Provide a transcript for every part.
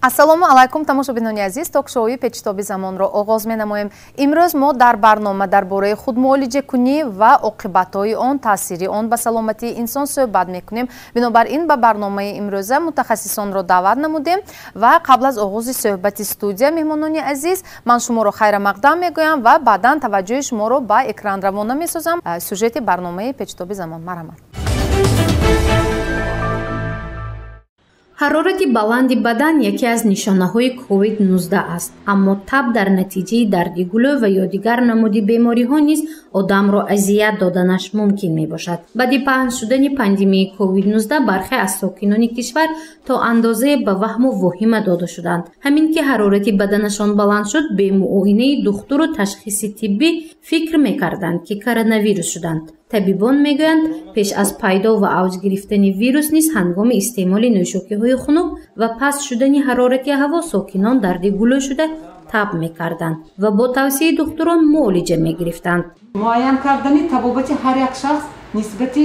Ассалому алайкум тамошобинони азиз, ток-шоуи Печитоби замонро оғоз менамоем. Имрӯз мо дар барнома дар бораи худмуолиҷакунӣ ва оқибатҳои он, таъсири он ба саломатии инсон суҳбат мекунем. Бинобар ин ба барномаи имрӯза мутахассисонро даъват намудем ва қабл аз оғози суҳбати студия меҳмонони азиз, ман шуморо хайра мақдам мегӯям ва баъдан таваҷҷӯҳи шуморо ба экран равона месозам. Сюжети барномаи Печитоби замон. Марҳамат. ҳарорати баланди бадан яке аз нишонаҳои COVID-19 аст, аммо таб дар натиҷаи дарди гулӯ ва ё дигар намуди бемориҳо низ одамро азият доданаш мумкин мебошад. баъди паҳн шудани пандемияи COVID-19 бархе аз сокинони кишвар то андозае ба ваҳму воҳима дода шуданд. ҳамин ки ҳарорати баданашон баланд шуд, бе муоинаи духтуру ташхиси тиббӣ фикр мекарданд ки коронавирус шуданд. табибон мегӯянд, пеш аз пайдо ва авҷ гирифтани вирус низ ҳангоми истеъмоли нӯшокиҳои хунук ва паст шудани ҳарорати ҳаво сокинон дарди гулӯ шуда таб мекарданд ва бо тавсияи духтурон муолиҷа мегирифтанд. муайян кардани табобати ҳар як шахс нисбати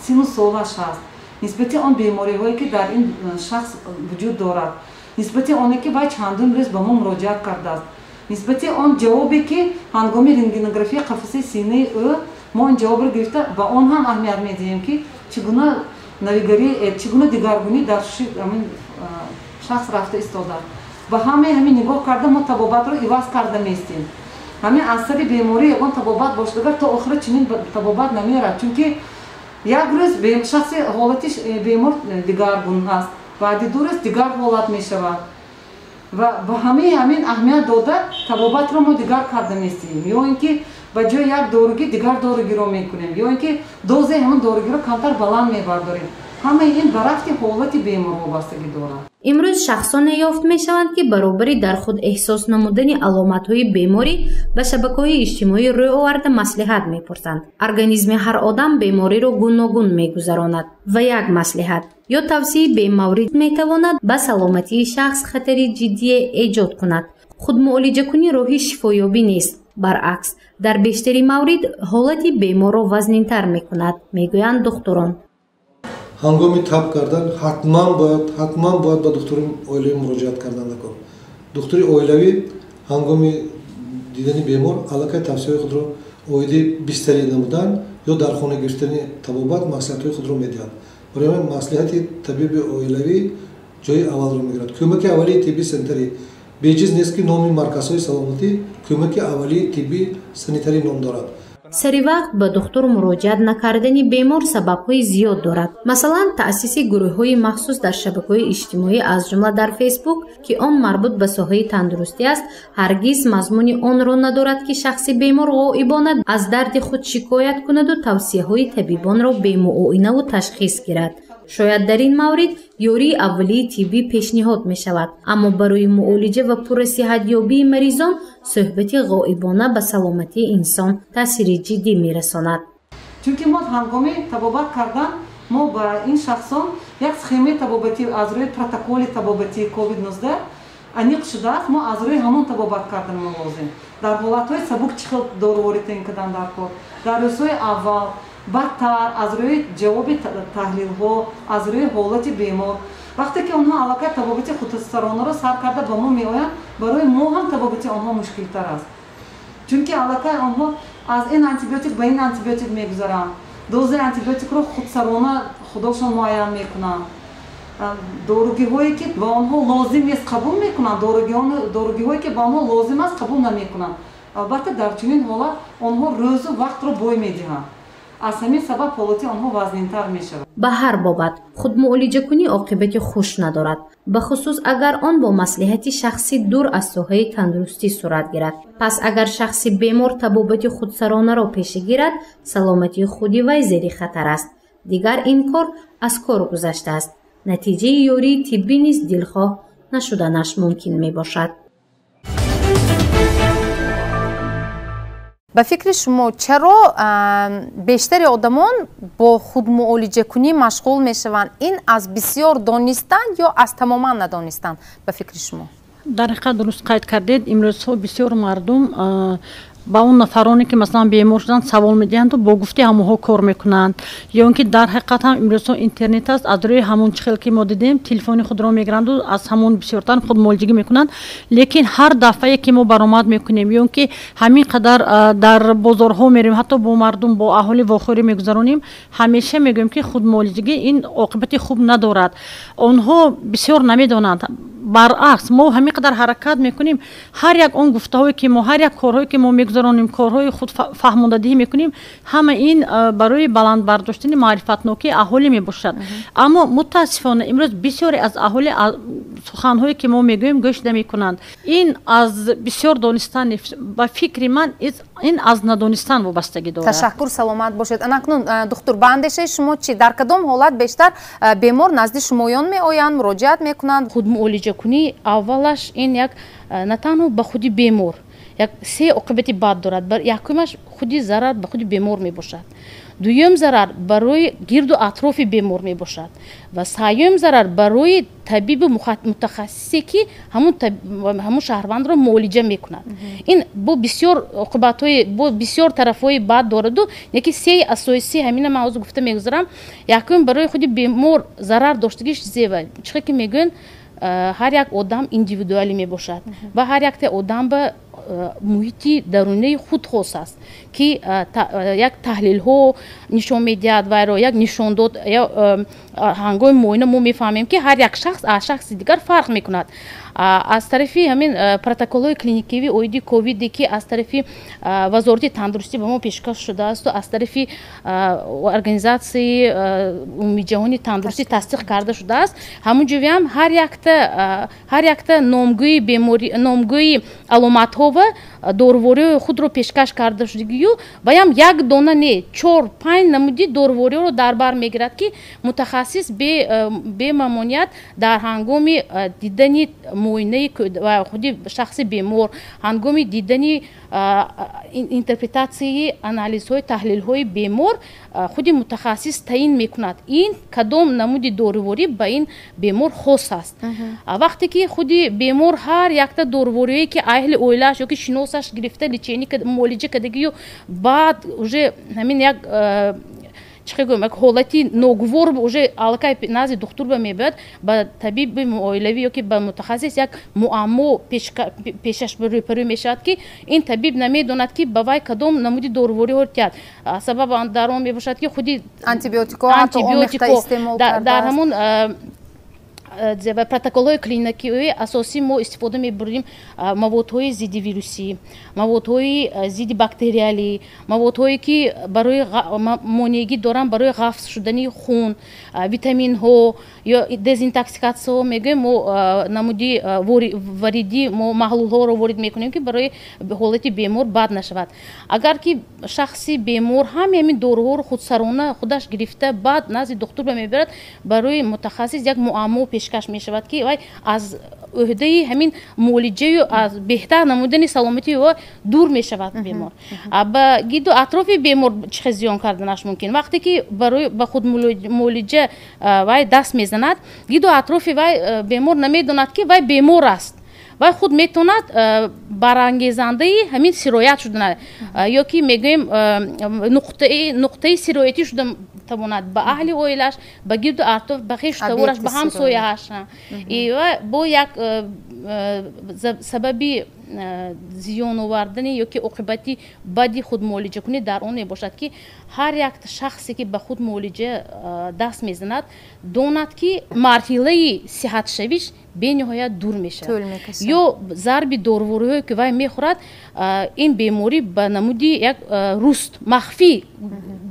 сину солаш аст, нисбати он бемориҳое ки дар ин шахс вуҷуд дорад, нисбати оне ки вай чандум рӯз ба мо муроҷиат кардааст, нисбати он ҷавобе ки ҳангоми рентгенографияи қафаси синаи ӯ мо ин ҷавобро гирифта ба он ҳам аҳамият медиҳем ки чӣ гуна дигаргунӣ дар шахс рафта истода. ба ҳамаи ҳамин нигоҳ карда мо табобатро иваз карда меистем. ҳамин аз сари беморӣ ягон табобат бошдагар то охира чунин табобат намеорад, чунки як рӯз шахси ҳолати бемор дигаргун аст, баъди ду рӯз дигар ҳолат мешавад ва ба ҳамаи ҳамин аҳамият дода табобатро мо дигар карда меистем, ё ин ки ба ҷои як доригӣ дигар доригиро мекунем, ё ин ки дозаи ҳамон доригиро камтар баланд мебардорем. ҳамаи ин ба рафти ҳолати бемор вобастагӣ дорад. имрӯз шахсоне ёфт мешаванд ки баробари дар худ эҳсос намудани аломатҳои беморӣ ба шабакаҳои иҷтимоӣ рӯй оварда маслиҳат мепурсанд. организми ҳар одам бемориро гуногун мегузаронад ва як маслиҳат ё тавсияи бемаврид метавонад ба саломатии шахс хатари ҷиддие эҷод кунад. худмуолиҷакунӣ роҳи шифоёбӣ нест, баръакс дар бештари маврид ҳолати беморро вазнинтар мекунад, мегӯянд духтурон. ҳангоми таб кардан ҳатман бояд ба духтури оилавӣ муроҷиат кардан накун. духтури оилавӣ ҳангоми дидани бемор аллакай тавсияҳои худро оиди бистарӣ намудан ё дар хона гирифтани табобат маслиҳатҳои худро медиҳад. барои ҳамин маслиҳати табиби оилавӣ ҷои аввалро мегирад. кӯмаки аввалии тибби санитарӣ беҷиз нест ки номи марказҳои саломатӣ кӯмаки аввалии тибби санитарӣ ном дорад. саривақт ба духтур муроҷиат накардани бемор сабабҳои зиёд дорад. масалан, таъсиси гурӯҳҳои махсус дар шабакаҳои иҷтимоӣ аз ҷумла дар фейсбук ки он марбут ба соҳаи тандурустӣ аст, ҳаргиз мазмуни онро надорад ки шахси бемор ғоибона аз дарди худ шикоят кунаду тавсияҳои табибонро бемуоинаву ташхис гирад. шояд дар ин маврид ёрии аввалии тиббӣ пешниҳод мешавад, аммо барои муолиҷа ва пуррасиҳатёбии маризон суҳбати ғоибона ба саломатии инсон таъсири ҷиддӣ мерасонад. чунки мо ҳангоми табобат кардан мо ба ин шахсон як схемаи табобатӣ аз рӯи протоколи табобатии COVID-19 аниқ шудааст. мо аз рӯи ҳамон табобат кардан мо лозим дар ҳолатҳои сабук чӣ хел дороворӣ таъин кардан дар кор, дар рӯзҳои аввал бадтар аз рӯи ҷавоби таҳлилҳо, аз рӯи ҳолати бемор. вақте ки онҳо аллакай табобати худсаронаро сар карда ба мо меоянд, барои мо ҳам табобати онҳо мушкилтар аст, чунки аллакай онҳо аз ин антибиотик ба ин антибиотик мегузаранд, дозаи антибиотикро худсарона худошон муайян мекунанд, доругиҳое ки ба онҳо лозим нест қабул мекунанд, доругиҳое ки ба онҳо лозим аст қабул намекунанд. албатта дар чунин ҳолат онҳо рӯзу вақтро бой медиҳанд. аз ҳамин сабаб ҳолати онҳо вазнинтар мешавад. ба ҳар бобат худмуолиҷакунӣ оқибати хуш надорад, ба хусус агар он бо маслиҳати шахси дур аз соҳаи тандурустӣ сурат гирад. пас агар шахси бемор табобати худсаронаро пеша гирад, саломатии худи вай зери хатар аст. дигар ин кор аз кор гузаштааст. натиҷаи ёрии тиббӣ низ дилхоҳ нашуданаш мумкин мебошад. ба фикри шумо чаро бештари одамон бо худмуолиҷакунӣ машғул мешаванд? ин аз бисёр донистан ё аз тамоман надонистан ба фикри шумо? дар ҳақиқат дуруст қайд кардед. имрӯзҳо бисёр мардум با اون نفرانی که مثلا بیمار شدن سوال میدهند و با گفته همونها کار میکنند یا اینکه در حقیقت هم امروز اینترنت است از روی همون چخل که ما دیدیم تلفن خود را میگیرند و از همون بسیارتر خود معالجه میکنند لیکن هر دفعه که ما برآمد میکنیم یا اینکه همین قدر در بازارها میریم حتی با مردم با اهالی واخوری میگذرونیم همیشه میگویم که خود معالجگی این عاقبت خوب ندارد آنها بسیار نمیدانند برعکس ما همین قدر حرکت میکنیم هر یک اون گفته‌هایی که ما هر یک کارهایی که ما میگذرونیم کارهای خود فهماندهی میکنیم همه این برای بلند برداشتن معرفت نوکی اهالی میباشد اما متاسفانه امروز بسیاری از اهالی سخنهایی که ما میگوییم گوش نمیکنند این از بسیار دانستن با فکر من این از ندانستن وابستگی دارد تشکر سلامت باشید اناکنون دکتر با اندیشه شما چی در کدام حالت بیشتر بیمار نزد شمایان میآیند مراجعت میکنند خود معالجه کنی اولش این یک نه تنها به خودی بیمار یک سه عاقبت بد دارد یکمش خودی ضرر به خودی بیمار می باشد دویم ضرر برای گرد و اطراف بیمار می باشد و سوم ضرر برای طبیب متخصصی که همون شهروند را معالجه میکند این با بسیار عاقبت‌های با بسیار طرف‌های بد دارد و یکی سه اساسی همین من از گفته میگذارم یکم برای خودی بیمار ضرر داشتگیش زیبا چه که میگن هر یک آدم اندیویدوالی می باشد و هر یک آدم به محیطی درونی خود خاص است که یک تحلیل ها نشان میدهد و یک نشان داد یا هنگام معاینه ما میفهمیم که هر یک شخص از شخص دیگر فرق میکند از طرفی همین پروتکل کلینیکی اویدی کوویدی که از طرفی وزارت تندرستی به ما پیشکش شده است و از طرفی ارگانیزاسیون عمومی جهانی تندرستی تصدیق کرده شده است همونجوری هم هر یک نامگوی بیماری نامگوی علامت ها و داروری خود رو پیشکش کرده شده و هم یک دانه نه 4-5 نمودی داروری رو در بر میگیرد که متخصص به مامانیت در هنگام دیدن معاینه و خودی شخص بیمار هنگام دیدن اینترپرتاسیون انالیزهای تحلیل های بیمار خودی متخصص تعیین میکند این کدام نمودی داروری به این بیمار خاص است وقتی که خودی بیمار هر یک تا داروری که اهل اویلاش یا که شناسش گرفته لیچینی که معالجه کردگی بعد уже همین یک چه گویم یک حالتی ناگوار уже алкай نزد دکتر به میبرد با طبیب معالجوی یا که با متخصص یک معما پیشش بروی میشد که این طبیب نمیداند که برای کدام نمودی داروری هست سبب آن در آن میباشد که خودی آنتیبیوتیکا استعمال کرده در همون پروتکل کلینیکی اساسی ما استفاده میبریم موادهای ضد ویروسی موادهای ضد باکتریالی موادهایی که برای مانعگی دارن برای حفظ شدن خون ویتامین ها یا دزینتاکسیکاسیون میگیم ما نمودی واردی ما محلول ها رو وارد میکنیم که برای حالت بیمار بد نشود اگر که شخصی بیمار همین داروها رو خودسرانه خودش گرفته بعد نزد دکتر میبرد برای متخصص یک معما پیشکش می شود که وای از عهده همین معالجه و از بهتر نمودن سلامتی و دور می شود بیمار با گید و اطراف بیمار چه زیان کردنش ممکن وقتی که برای به خود معالجه وای دست میزند گید و اطراف وای بیمار نمیداند که وای بیمار است و خود میتوند برانگیزنده همین سرایت شدن یا که میگیم نقطه سرایتی شدن تواند به اهل اویلش به گرد و اطراف به خویش تورش به هم سویهش و با یک سببی زیان آوردن یا که عاقبتی بدی خود معالجه کنی در اون باشد که هر یک شخصی که به خود معالجه دست میزند داند که مرحله صحت شویش به نهایت دور میشه یا ضرب دارویی که وای میخورد این بیماری به نمودی یک رست مخفی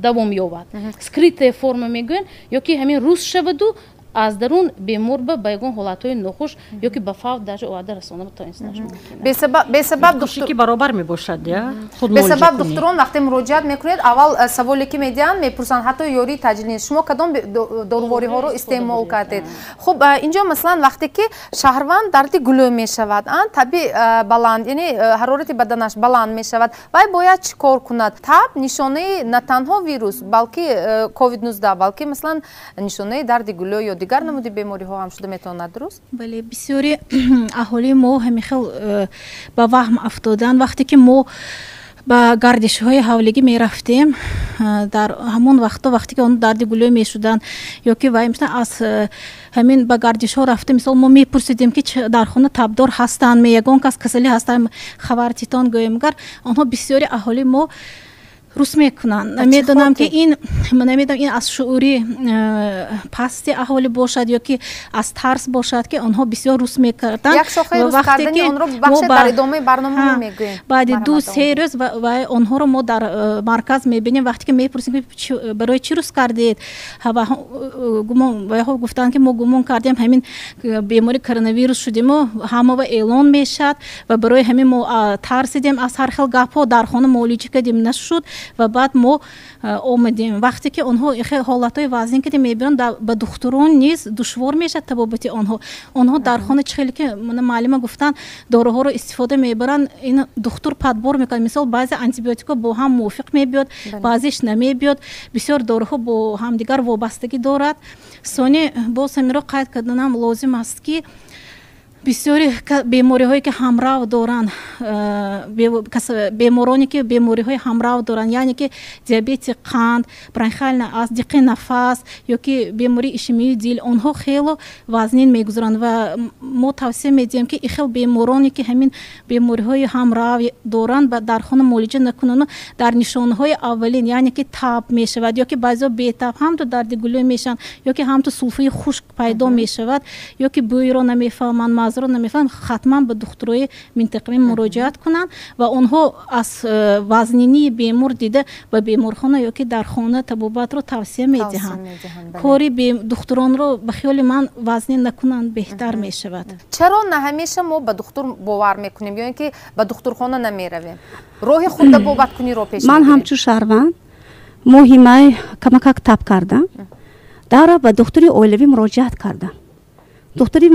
دوام یابد سکریت فرم میگن یا که همین رست شود و از درون بیمار به یگان حالتهای ناخوش یا که به فوت درجه آورده رسانده تا اینستش ممکنه به سبب دکتر برابر میباشد یا خود به سبب دکتران وقتی مراجعت میکنید اول سوالی که میدن میپرسن حتی یاری تجلی شما کدام داروری ها رو استعمال کردید خب اینجا مثلا وقتی که شهروند درد گلو میشود طبیعی بلند یعنی حرارت بدنش بلند میشود و باید چیکار کند تب نشانه نه تنها ویروس بلکه کووید 19 بلکه مثلا نشانه درد گلو یا دیگر نمودی بیماری ها هم شده میتواند درست؟ بله بسیاری اهالی ما همیشه با وهم افتادن وقتی که ما ба гардишҳои ҳавлигӣ мерафтем. дар ҳамон вақте ки он дарди гулӯй мешуданд ё ки вай мешуданд аз ҳамин ба гардишҳо рафтем. Мисол мо мепурсидем ки дар хона табдор ҳастанд, ягон кас касалӣ ҳастанд, хабар титон гӯем. Гар онҳо бисёри аҳоли мо рус мекунанд. Намедонам ки ин аз шуури пасти аҳолӣ бошад ё ки аз тарс бошад ки онҳо бисёр рус мекарданд. Як шохаи рус кардани онро бахшед дар идомаи барномаҳо мегӯем. Баъди 2-3 рӯз ва онҳоро мо дар марказ мебинем. Вақте ки мепурсем барои чӣ рус кардед, ваҳо гуфтанд ки мо гумон кардем ҳамин бемори коронавирус шудему, ҳамава эълон мешад ва барои ҳамин мо тарсидем аз ҳар хел гапҳо, дар хона муолиҷа кардем, нашуд. ва баъд мо омадем. Вақте ки онҳо ҳолатҳои вазнин ки мебинанд, ба духтурон низ душвор мешад табобати онҳо дар хона чӣ хеле ки маълима гуфтанд доруҳоро истифода мебаранд, ин духтур падбор мекунад. Мисол баъзе антибиотикҳо бо ҳам мувофиқ мебиёд, баъзеш намебиёд. Бисёр доруҳо бо ҳамдигар вобастагӣ дорад. Сони боз ҳаминро қайд карданам лозим аст ки бисёри бемориҳое ки ҳамрав доранд, бемороне ки бемориҳои ҳамрав доранд, яъне ки диабети қанд, бронхиальная астма, диққи нафас ё ки бемории ишемии дил, онҳо хело вазнин мегузаранд ва мо тавсия медиҳем ки ин хел бемороне ки ҳамин бемориҳои ҳамрав доранд дар хона муолиҷа накунанд, дар нишонаҳои аввалин, яъне ки таб мешавад ё ки баъзеҳо бетаб ҳамто дарди гулӯй мешаванд ё ки ҳамто сулфаи хушк пайдо мешавад ё ки бӯйро намефаҳманд, маъзро намефаҳманд, хатман ба духтурои минтақавӣ муроҷиат кунанд ва онҳо аз вазнинии бемор дида ба беморхона ё ки дар хона табобатро тавсия медиҳанд. кори духтуронро ба хиёли ман вазнин накунанд, беҳтар мешавад. чаро на ҳамеша мо ба духтур бовар мекунем ё ин ки ба духтурхона намеравем? роҳи худ табобаткуниро пеш ман ҳамчун шаҳрванд мо ҳимаи камакак таб кардам. дара ба духтури оилавӣ муроҷиат кардам. духтури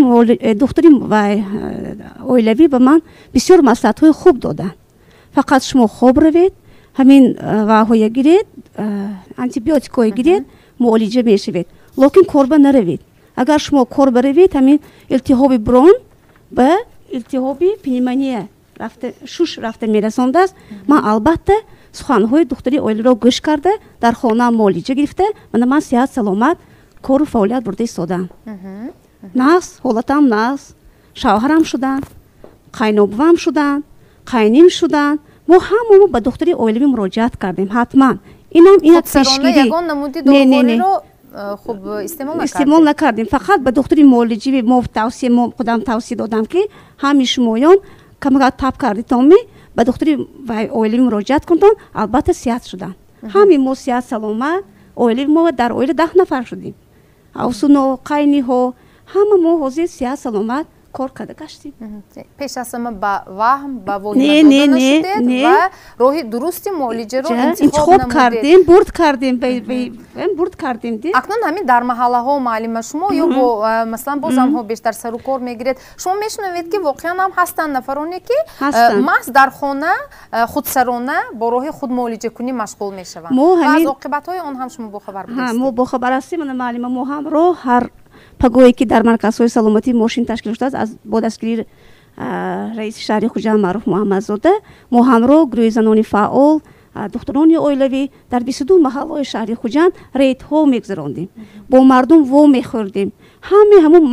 оилавӣ ба ман бисёр маслиҳатҳои хуб доданд. фақат шумо хоб равед, ҳамин ваҳоя гиред, антибиотикҳое гиред, муолиҷа мешавед, локин корба наравед. агар шумо корба равед, ҳамин илтиҳоби брон ба илтиҳоби пневмония шуш рафта мерасондааст. ман албатта суханҳои духтури оиларо гӯш карда, дар хона муолиҷа гирифта, мана ман сиҳат саломат кору фаъолият бурда истодам. нағз ҳолатам нағз, шавҳарам шуданд, қайнобувам шуданд, қайним шуданд. мо ҳамамо ба духтури оилавӣ муроҷиат кардем. ҳатман инам ина пешгирӣ истеъмол накардем. фақат ба духтури муолиҷави мо худам тавсия додам ки ҳами шумоён камак таб кардитоми ба духтури оилавӣ муроҷиат кунтон, албатта сиҳат шуданд. ҳами мо сиҳат саломат, оилави мо дар оила 10 нафар шудем. авсуно, қайниҳо, ҳама мо ҳозир сиҳат саломат кор карда гаштем. пеш аз ҳама ба ваҳм ба воҳима дода нашудед ва роҳи дурусти муолиҷаро интихоб кардем, бурд кардем, бурд кардем. акнун ҳамин дар маҳаллаҳо маълима шумо ё бо масалан бо занҳо бештар сару кор мегиред, шумо мешунавед ки воқеан ҳам ҳастанд нафароне ки маҳз дар хона худсарона бо роҳи худ муолиҷакунӣ машғул мешаванд ва аз оқибатҳои он ҳам шумо бохабар будед? мо бохабар ҳастем. маълима мо ҳам роҳ ҳар пагое ки дар марказҳои саломатӣ мошин ташкил шудааст аз бо дастгирии раиси шаҳри хуҷанд маъруф муҳаммадзода, мо ҳамроҳ гурӯҳи занони фаъол, духтурони оилавӣ дар 22 маҳаллаҳои шаҳри хуҷанд рейдҳо мегузарондем, бо мардум во мехӯрдем, ҳамон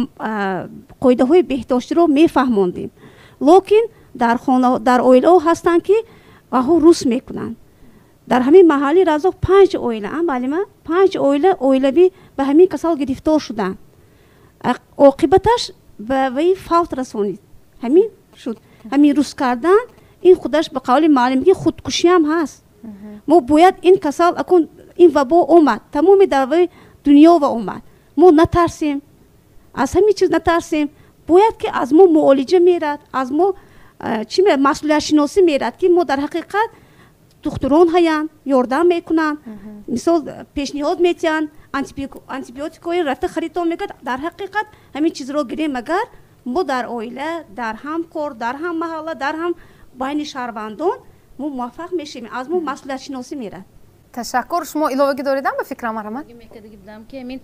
қоидаҳои беҳдоштиро мефаҳмондем. локин дар оилаҳо ҳастанд ки аҳо рус мекунанд. дар ҳамин маҳалли разоқ 5 оила, маълима 5 оила оилавӣ ба ҳамин касал гирифтор шуданд. оқибаташ ба ваи фавт расонид. ҳамин шуд. ҳамин рус кардан ин худаш ба қавли маълимагӣ худкушиам ҳаст. мо бояд ин касал акун ин вабо омад, тамоми дар ваи дунё ва омад. мо натарсем, аз ҳамин чиз натарсем. бояд ки аз мо муолиҷа мерад, аз мо масъулиятшиносӣ мерад ки мо дар ҳақиқат духтурон ҳаянд, ёрдам мекунанд, мисол пешниҳод метиҳанд, антибиотикҳои рафта харитон мекунад. дар ҳақиқат ҳамин чизро гирем агар мо дар оила, дар ҳам кор, дар ҳам маҳалла, дар ҳам байни шаҳрвандон мо муваффақ мешавем. аз мо масъулиятшиносӣ мерад. ташаккур. шумо иловагӣ доридам ба фикрам? мекардагӣ будам ки ҳамин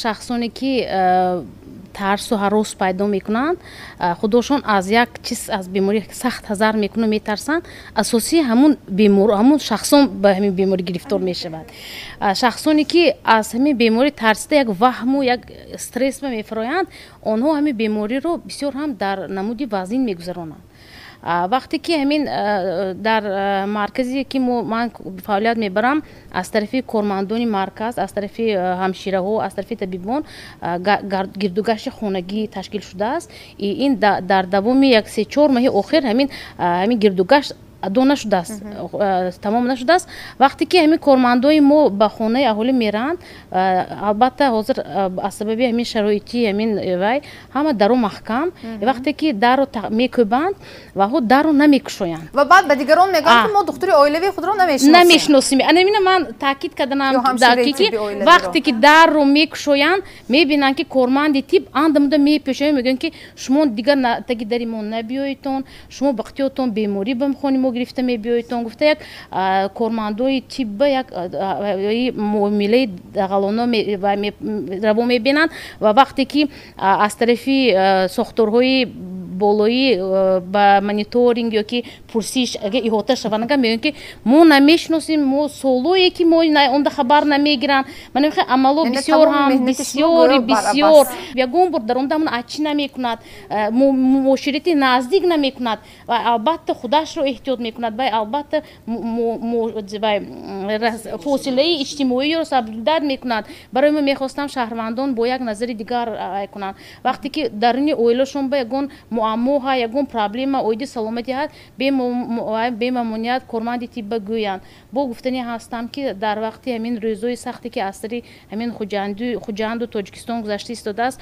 шахсоне ки тарсу ҳарос пайдо мекунанд, худошон аз як чиз аз беморӣ сахт ҳазар мекунанд, метарсанд, асосии ҳамун бемор, ҳамун шахсон ба ҳамин беморӣ гирифтор мешавад. шахсоне ки аз ҳамин беморӣ тарсида як ваҳму як стрессба мефароянд, онҳо ҳамин бемориро бисёр ҳам дар намуди вазнин мегузаронанд. вақте ки ҳамин дар марказе ки ман фаъолият мебарам, аз тарафи кормандони марказ, аз тарафи ҳамшираҳо, аз тарафи табибон гирдугашти хонагӣ ташкил шудааст. Ин дар давоми як 3-4 моҳи охир ҳамин гирдугашт دو نشده است، تمام نشده است. وقتی که همین کارمندای ما به خانه اهالی میرند، البته حاضر از سبب همین شرایطی همین وای همه درو محکم، وقتی که درو میکوبند و ها درو نمیکشویند و بعد به دیگران میگن که ما دکتر اولیوی خود رو نمیشناسیم. من تاکید کردم دقیقی وقتی که در رو میکشویند میبینن که کارمند تیپ اندامده میپیشن، میگن که شما دیگر تاکی داری ما نبیایتون، شما بختیاتون بیماری بمخونی ما گرفته میبیایتون. گفته یک کارمندای تیپ یک معامله غلانه رو میبینن و وقتی که از طرفی ساختارهای بالایی با مانیتورینگ یا که پرسش اگه احاطه شوند میگن که ما نمیشناسیم، ما سولویی که ما اون خبر نمیگیرن. من میگم عملو بسیار هم بسیار یگون بر در اون دامون اچی نمیکند، مشورتی نزدیک نمیکند و البته خودش رو احتیاط میکند و البته فاصله اجتماعی رو سبزیدار میکند. برای من میخواستم شهروندان با یک نظر دیگر کنند. وقتی که درونی اویلشون با یگون معما ها یگون پرابلم اویدی سلامتی هست به مامونیت کارمند تیپ بگویند. با گفتنی هستم که در وقتی همین روزهای سختی که از سری همین خوجند و تاجیکستان گذشته ایستاده است،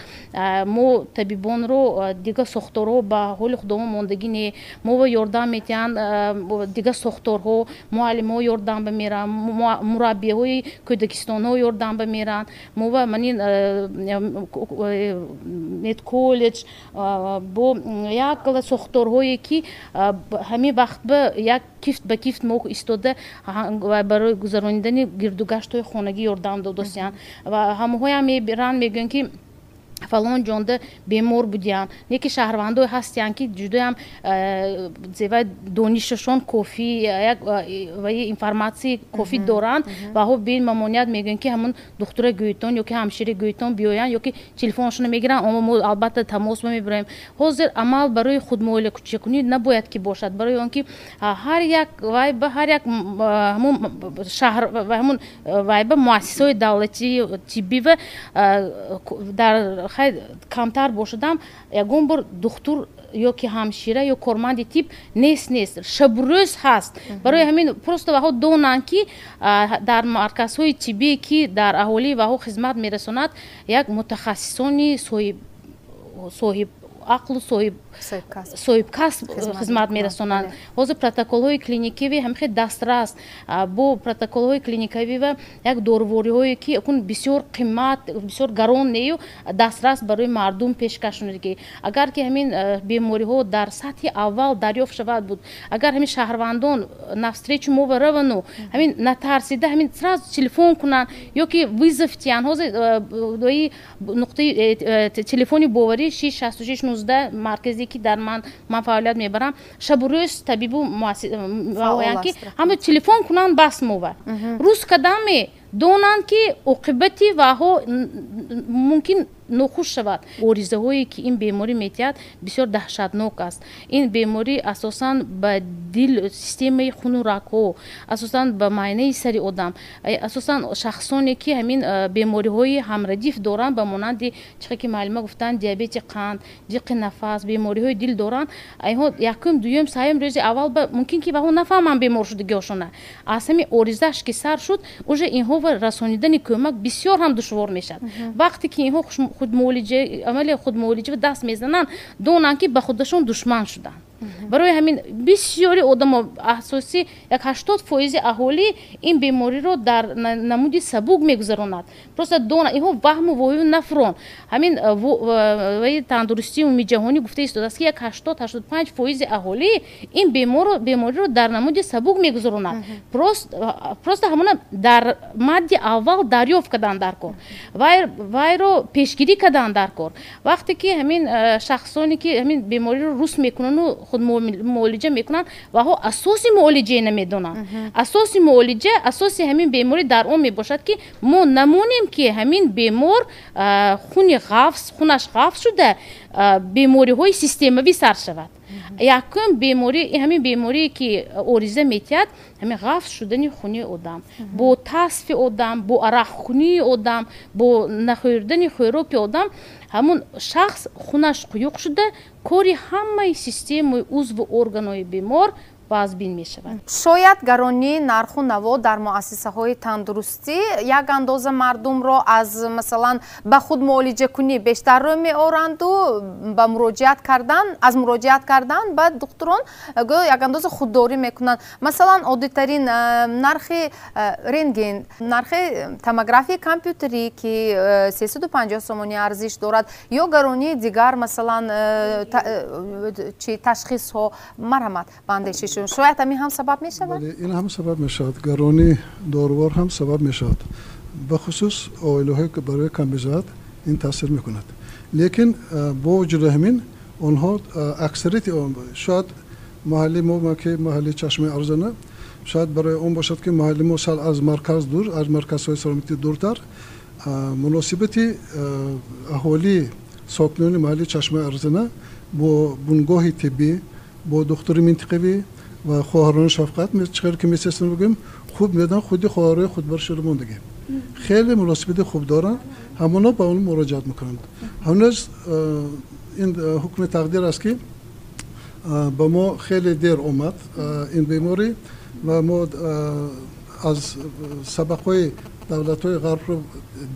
ما طبیبان رو دیگه ساختارها با حال خودمون ماندگی نه، ما یاردم میتین دیگه ساختارها معلم‌ها یاردم بمیرن، مربی‌های کودکستان‌ها یاردم بمیرن، ما و منین نت کالج با یک ساختارهایی که همین وقت به یک کیفت به کیفت ما ایستاده و برای گذراندن گردوگشت‌های خانگی یاردم دادن و همه هم میگن که فلان جانده بیمار بودن. یکی شهروندای هستن که جدا هم زیاد دانششون کافی یک و اینفورماسیون کافی دارن و ها به مامانیت میگن که همون دکتر گویتون یا که همشیره گویتون بیاین یا که تلفنشون میگیرن. اما ما البته تماس میبریم. حاضر عمل برای خودمولی کوچکونی نباید که باشد، برای آنکه هر یک وایب هر یک همون شهر و همون وایب مؤسسات دولتی طبی و در خیلی کمتر باشدم یکون بار دکتر یا که همشیره یا کارمند تیپ نیست شب روز هست. برای همین پروست و ها دونن که در مرکزهای طبی که در اهالی و ها خدمت میرساند یک متخصصانی صاحب عقل و صاحب کسب خدمت میرسونند. حاضر پروتکل‌های کلینیکی هم خیلی دسترس با پروتکل‌های کلینیکی و یک داروهایی که اون بسیار قیمت بسیار گران نیو دسترس برای مردم پیشکش می‌کنه. اگر که همین بیماری‌ها در سطح اول دریافت شود بود، اگر همین شهروندان навстречу ما برون همین نترسیده همین سراز تلفن کنن یا که ویزفتیان حاضر دوی نقطه تلفنی باوری 666 19 مرکزی که در من فعالیت میبرم شب و روز طبیب و مؤسسه که همه تلفن کنن بس موبایل روز کدامه دونن که عاقبتی و ها ممکن نخوش شود. اوریزه هایی که این بیماری میتید بسیار دهشتناک است. این بیماری اساساً به دل سیستم خون و رگ‌ها، اساساً به معاینه سری آدم، اساساً شخصانی که همین بیماری های همردیف دارن به مانند چیزی که معلومه گفتن دیابت قند، ضیق نفس، بیماری های دل دارن، اینها یکم دوم سوم روز اول ممکن که به اون نفهمن بیمار شدگیشونه. اصلا اوریزش که سر شد، اوج اینها و رسانیدن کمک بسیار هم دشوار میشد. وقتی که اینها خودمولجه عمل خودمولجه و دست میزنن دونن که به خودشون دشمن شدن. барои ҳамин бисёри одамо асоси як 80% аҳолӣ ин бемориро дар намуди сабук мегузаронад. Просто дона инҳо ваҳму воҳию нафрон. Ҳамин тандурустии умумии ҷаҳонӣ гуфта истодааст ки як 80-85% аҳолӣ ин бемориро дар намуди сабук мегузаронад. Просто ҳамона дар мадди аввал дарёфт кардан дар кор, вайро пешгирӣ кардан дар кор. Вақте ки ҳамин шахсоне ки ҳамин бемориро рус мекунану худ муолиҷа мекунанд ва ҳо асоси муолиҷаи намедонанд. Асоси муолиҷа, асоси ҳамин беморӣ дар он мебошад ки мо намонем ки ҳамин бемор хунаш ғафз шуда бемориҳои системавӣ сар шавад. Якум беморӣ, ҳамин беморие ки ориза метиҳад, ҳамин ғафз шудани хуни одам, бо тасфи одам, бо арақхунии одам, бо нахӯрдани хӯроки одам, ҳамун шахс хунаш қуюқ шуда кори ҳамаи системаи узву органҳои бемор ба аз бин мешавад. Шояд гаронии нарху наво дар муассисаҳои тандурустӣ як андоза мардумро аз масалан ба худ муолиҷакунӣ бештар рӯй меоранду ба муроҷиат кардан ба духтурон гӯё як андоза худдорӣ мекунанд. Масалан оддитарин нархи рентген, нархи томографияи компютерӣ ки 350 сомонӣ арзиш дорад ё гаронии дигар масалан ташхисҳо марҳамат бандешиш شاید همین هم سبب می شود؟ بله این هم سبب می شود. گرانی داروار هم سبب می شود. به خصوص اوایل‌هایی که برای کمبزاد این تاثیر می کند. لیکن با وجود همین آنها اکثریت شاید محلی ما که محلی چشمه ارزانه شاید برای اون باشد که محلی ما سال از مرکز دور، از مرکزهای سلامتی دورتر، مناسبتی اهالی ساکنان محلی چشمه ارزانه با بنگاه طبی با دکتر منطقوی و خواهران شفقت چقدر که می‌سازن بگیم خوب میدن خودی خواهرای خود بر شرمندگی خیلی مناسبت خوب دارن همونا با اون مراجعت میکنند. هنوز این حکم تقدیر است که با ما خیلی دیر اومد این بیماری و ما از سابقه دولت‌های غرب رو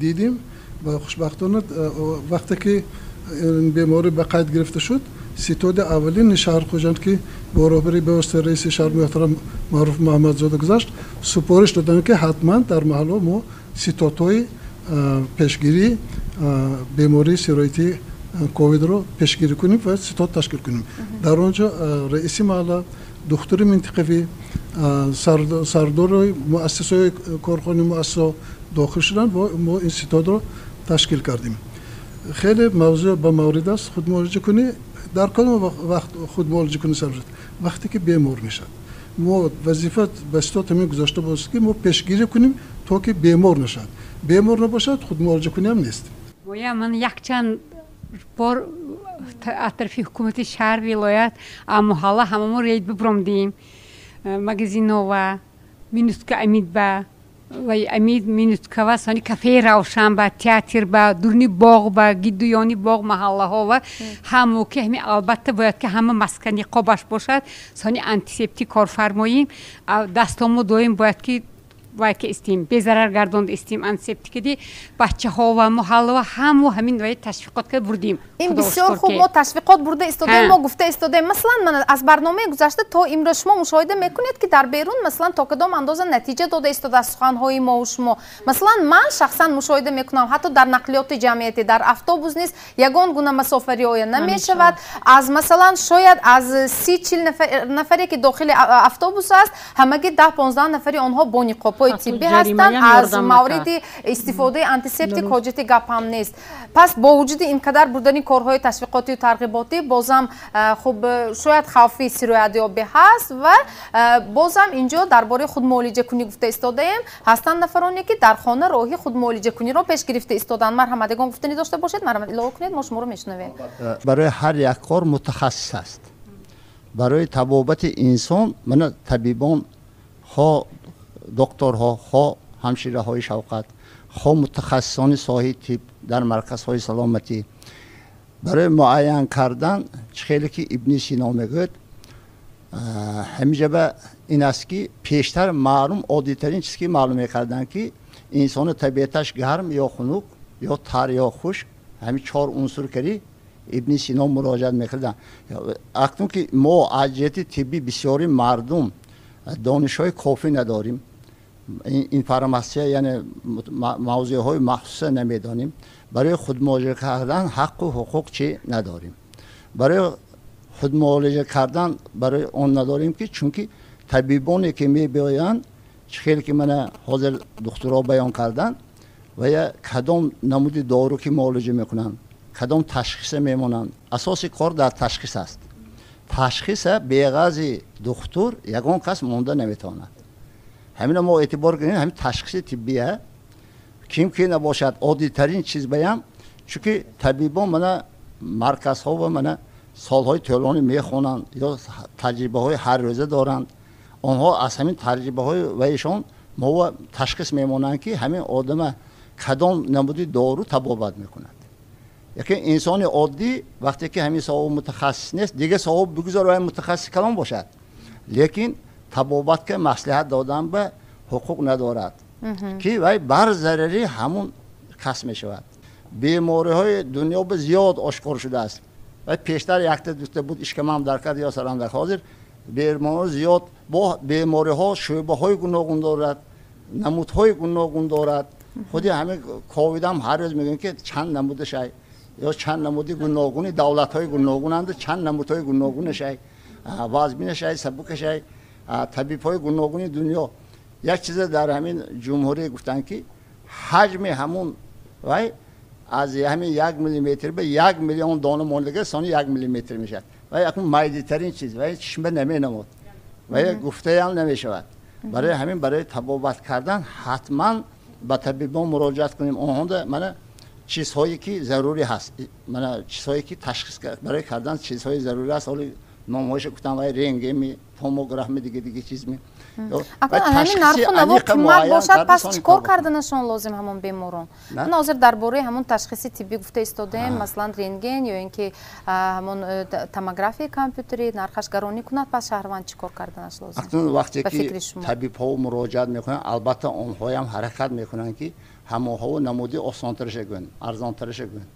دیدیم و خوشبختانه وقتی که این بیماری به قید گرفته شد ستاد اولین شهر خوجند که با راهبری به واسطه رئیس شهر محترم معروف محمدزاده گذاشت سپارش دادن که حتما در محله ما ستادهای پیشگیری بیماری سرایتی کووید رو پیشگیری کنیم و ستاد تشکیل کنیم. در آنجا رئیس محله، دکتر منطقوی، سردار مؤسسه کارخانه مؤسسه داخل شدن و ما این ستاد رو تشکیل کردیم. خیلی موضوع با مورد است خود مراجعه کنی در کدام وقت خود مراجعه کنی سر وقتی که بیمار میشد ما وظیفه به ستاد همین گذاشته باشه که ما پیشگیری کنیم تا که بیمار نشد. بیمار نباشد خود مراجعه کنی هم نیست. من یک چند بار اطراف حکومت شهر ولایت اما حالا هممون رید ببرم مگزینو و مینوسکا امید با و امید مینوسکا و سانی کافه روشن با تئاتر با دورنی باغ با گیدویانی باغ محله ها و همو که همین البته باید که همه مسکنی قابش باشد سانی آنتیسپتی کارفرماییم دستامو دایم باید که وای استیم بزرگ گردوند استیم آنتیسپتیک دی بچه ها و محله و همین وای تشویقات که بردیم. این بسیار خوب ما تشویقات برده استادیم ما گفته استادیم مثلا من از برنامه گذشته تا امروز شما مشاهده میکنید که در بیرون مثلا تا کدام اندازه نتیجه داده است از سخنهای ما و شما مثلا من شخصا مشاهده میکنم حتی در نقلیات جمعیتی در اتوبوس نیست یگان گونه مسافری های نمیشود از مثلا شاید از 30-40 نفری که داخل اتوبوس است همگی 10-15 نفری آنها با نقاب طبی هستند از مورد استفاده آنتیسپتیک حاجتی گپ هم نیست. پس با وجود اینقدر بردن کارهای تشویقاتی و ترغیباتی بازم خب شاید خوفی سیرویابی هست و بازم اینجا درباره خود معالجه کنی گفته استادیم هستند نفرانی که در خانه راهی خود معالجه کنی را پیش گرفته استادن. مرحمتگان گفتنی داشته باشید مرحمت اعلام کنید ما شما رو میشنویم. برای هر یک کار متخصص است. برای طبابت انسان من طبیبان ها دکترها ها همشیره های شوقت ها متخصصان ساحه طب در مرکزهای سلامتی برای معاین کردن خیلی که ابن سینا میگوید همیشه این است که پیشتر معلوم عادی‌ترین چیزی که معلوم کردن که انسان طبیعتش گرم یا خنک یا تر یا خشک همین 4 عنصر کری ابن سینا مراجعت میکردن. اکنون که ما از جهت طبی بسیاری مردم دانش‌های کافی نداریم، این فرماسیه یعنی موضوعهای مخصوص نمیدانیم، برای خود مراجعه کردن حق و حقوق چی نداریم. برای خود مراجعه کردن برای اون نداریم که چون که طبیبانی که میبینن خیلی که من حاضر دکترها بیان کردن و یا کدام نمود دارو که معالجه میکنن، کدام تشخیص میمونن، اساس کار در تشخیص است. تشخیص بیغاز دکتر یگان کس مونده نمیتواند. همین ما اعتبار کنیم همین تشخیص طبیه کیم که نباشد عادی ترین چیز بیام، چون که طبیبان من مرکز ها و من سالهای طولانی میخونند یا تجربه های هر روزه دارند. آنها از همین تجربه های و ایشان ما تشخیص میمونند که همین آدم کدام نمودی دارو تبابت میکند. یکی انسان عادی وقتی که همین صاحب متخصص نیست دیگه صاحب بگذار متخصص کلام باشد، لیکن تبابت که مصلحت دادن به حقوق ندارد که وای بر ضرری همون کس می شود. بیماری های دنیا به زیاد آشکار شده است و پیشتر یک تا دوسته بود اشکم هم در کرد یا سرم در حاضر بیماری زیاد با بیماری ها شعبه های گوناگون دارد، نمود های گوناگون دارد. خودی همه کووید هم هر روز میگن که چند نمودش ای یا چند نمودی گوناگونی دولت های گوناگونند، چند نمود های گوناگونش ای وازبینش ای سبکش ای طبیب های گوناگونی دنیا. یک چیز در همین جمهوری گفتن که حجم همون وای از همین 1 میلیمتر به 1 میلیون دانه مولگه سانی 1 میلیمتر میشه و اکنون مایدی ترین چیز و چشمه نمی نمود و گفته هم نمی شود. برای همین برای تبابت کردن حتما با طبیبان مراجعت کنیم. آنها من چیزهایی که ضروری هست، من چیزهایی که تشخیص برای کردن چیزهای ضروری است. حالا نامه‌هایش گفتم وای رنگ توموگراف دیگه چیز می اکنون همین نرخ نوو قیمت باشد پس چیکار کردنشان لازم همون بیماران؟ من حاضر درباره همون تشخیص طبی گفته ایستادیم، مثلا رنتگن یا اینکه همون توموگرافی کامپیوتری نرخش گرانی کند، پس شهروند چیکار کردنش لازم؟ اکنون وقتی که طبیب‌ها مراجعت میکنن البته آنها هم حرکت میکنن که همونها و نمودی آسان‌ترش گن، ارزان‌ترش گن.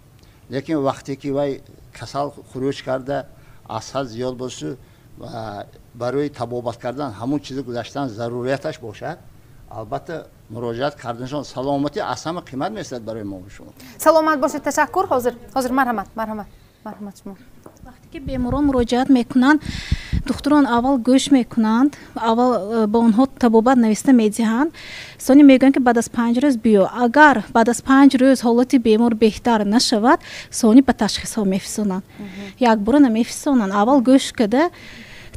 لیکن وقتی که وای کسل خروج کرده اثر زیاد باشه و برای تبابت کردن همون چیز گذاشتن ضرورتش باشد، البته مراجعت کردنشان سلامتی اصلا قیمت می‌رسد برای ما شما. سلامت باشید. تشکر. حاضر مرحمت شما. وقتی که بیماران مراجعت میکنند دکتران اول گوش میکنند، اول با اونها تبابت نوشته میدهند، سانی میگن که بعد از 5 روز بیو. اگر بعد از 5 روز حالت بیمار بهتر نشود سانی به تشخیص ها میفرستند. یک بار نمیفرستند، اول گوش کرده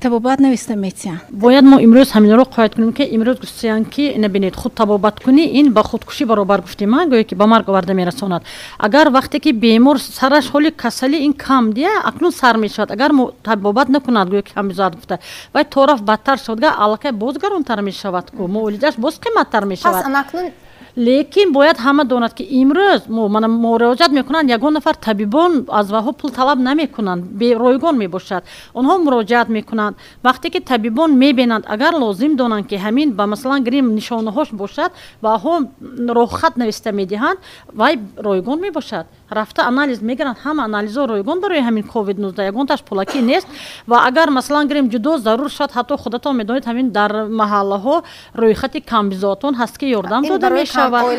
تبابت نوشته میتین. باید ما امروز همین رو قاید کنیم که امروز گفتن که نبینید خود تبابت کنی این با خودکشی برابر گفتیم ما گویا که به مرگ آورده میرساند. اگر وقتی که بیمار سرش حال کسلی این کم دیه اکنون سر میشود، اگر تبابت نکند گویا که هم زاد گفته و طرف بدتر شد گه علاقه بازگرانتر میشود که معالجهش باز قیمتتر میشود. پس اکنون لیکن باید همه داند که امروز من مراجعت میکنند یگان نفر طبیبان از وها پول طلب نمیکنند، به رایگان میباشد. آنها مراجعت میکنند وقتی که طبیبان میبینند اگر لازم دانند که همین با مثلا گریم نشانه هاش باشد و هم رخصت نوشته میدهند وای رایگان میباشد. رفته آنالیز میگیرند، همه آنالیزها رایگان برای همین کووید 19 یگان تاش پولاکی نیست و اگر مثلا گریم جدا ضرور شد حتی خودتان میدونید همین در محله ها رویخط کامبیزاتون هست که یاردم داده میشه برای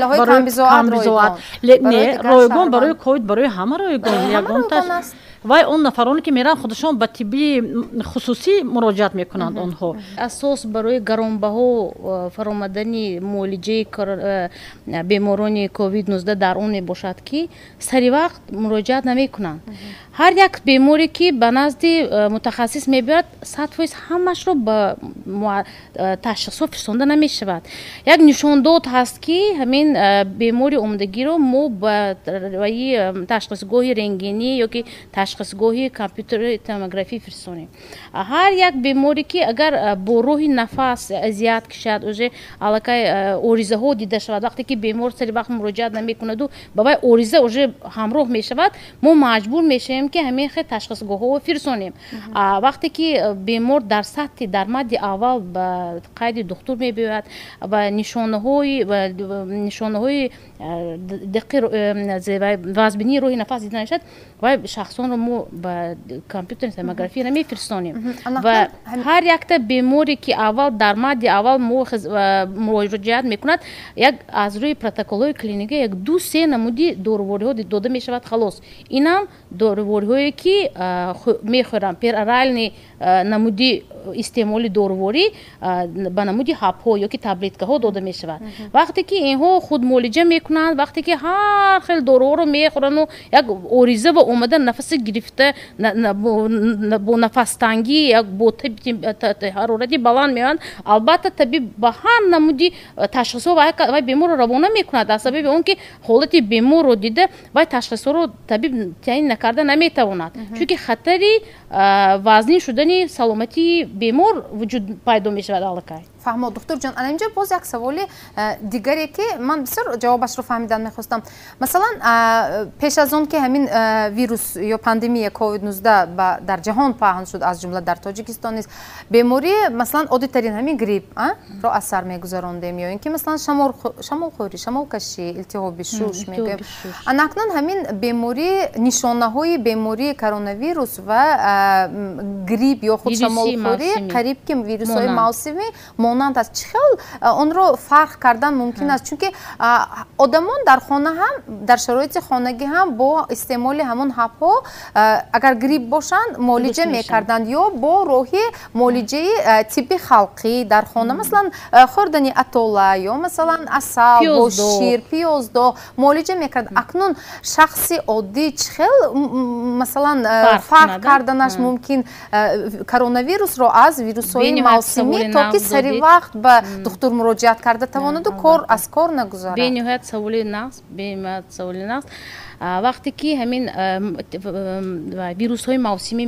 کامبیزات. نه رایگان برای کووید برای همه رایگان یگان تاش و اون نفرانی که میرن خودشون به طبی خصوصی مراجعت میکنند. آنها اساس برای گرانبها فرآمدن معالجه بیماران کووید 19 در اون باشد که سری وقت مراجعت نمیکنند. هر یک بیماری که به نزد متخصص میبرد 100% همش رو به تشخیص فرستاده نمیشود. یک نشانداد هست که همین بیماری عمدگی رو ما به تشخیصگاه رنگینی یا که تشخیصگاه کامپیوتر توموگرافی فرستانیم. هر یک بیماری که اگر با روح نفس اذیت کشد اوجه علاقه اوریزه ها دیده شود، وقتی که بیمار سری وقت مراجعت نمیکند و با اوریزه اوجه همراه میشود ما مجبور میشیم мегӯем ки ҳамин хел ташхисгоҳҳо фирсонем. вақте ки бемор дар сатҳи дар мадди аввал ба қайди духтур мебиёяд ва нишонаҳои диққи вазбинии роҳи нафас дида мешавад, вай шахсонро мо ба компютерни томографияро мефирсонем ва ҳар якта беморе ки аввал дар мадди аввал муроҷиат мекунад, як аз рӯи протоколҳои клиника як 2-3 намуди дорувориҳо дода мешавад халос. Инам дорувориҳое ки мехӯрам пероральни намуди истеъмоли доруворӣ ба намуди ҳабҳо ёки таблеткаҳо дода мешавад. вақте ки инҳо худмуолиҷа мекунанд, вақте ки ҳар хел доруворо мехӯрану як ориза ва омада нафаси гирифта бо нафастангӣ як бо ҳарорати баланд меоянд, албатта табиб ба ҳар намуди ташхисҳо вай беморро равона мекунад. аз сабаби он ки ҳолати беморро дида вай ташхисҳоро табиб таъин накарда наметавонад, чунки хатари вазнин шудани саломатии бемор вуҷуд пайдо мешавад аллакай. фаҳмо доктор ҷон, ана инҷо боз як саволи дигаре ки ман бисёр ҷавобашро фаҳмидан мехостам. масалан пеш аз он ки ҳамин вирус ё пандемия COVID-19 дар ҷаҳон паҳн шуд, аз ҷумла дар тоҷикистон низ беморӣ масалан оддитарин ҳамин гриппро аз сар мегузарондем, ё ин ки масалан шамолхӯрӣ, шамолкашӣ, илтиҳоби шуш мегӯем. анакнун ҳамин беморӣ нишонаҳои бемории коронавирус ва грипп ё худ шамолхӯрӣ қариб ки вирусҳои мавсимӣ монанд аст. чӣ хел онро фарқ кардан мумкин аст? чунки одамон дар хона ҳам дар шароити хонагӣ ҳам бо истеъмоли ҳамон ҳабҳо агар грипп бошанд муолиҷа мекарданд ё бо роҳи муолиҷаи тибби халқӣ дар хона, масалан хӯрдани атола ё масалан асал бо шир, пиёздо муолиҷа мекарданд. акнун шахси оддӣ чӣ хел масалан фарқ карданаш мумкин коронавирусро аз вирусҳои мавсимӣ, то ки сари вақт ба духтур муроҷиат карда тавонаду кор аз кор нагузарад? бениҳоят саволи нағз. вақте ки ҳамин вирусҳои мавсимӣ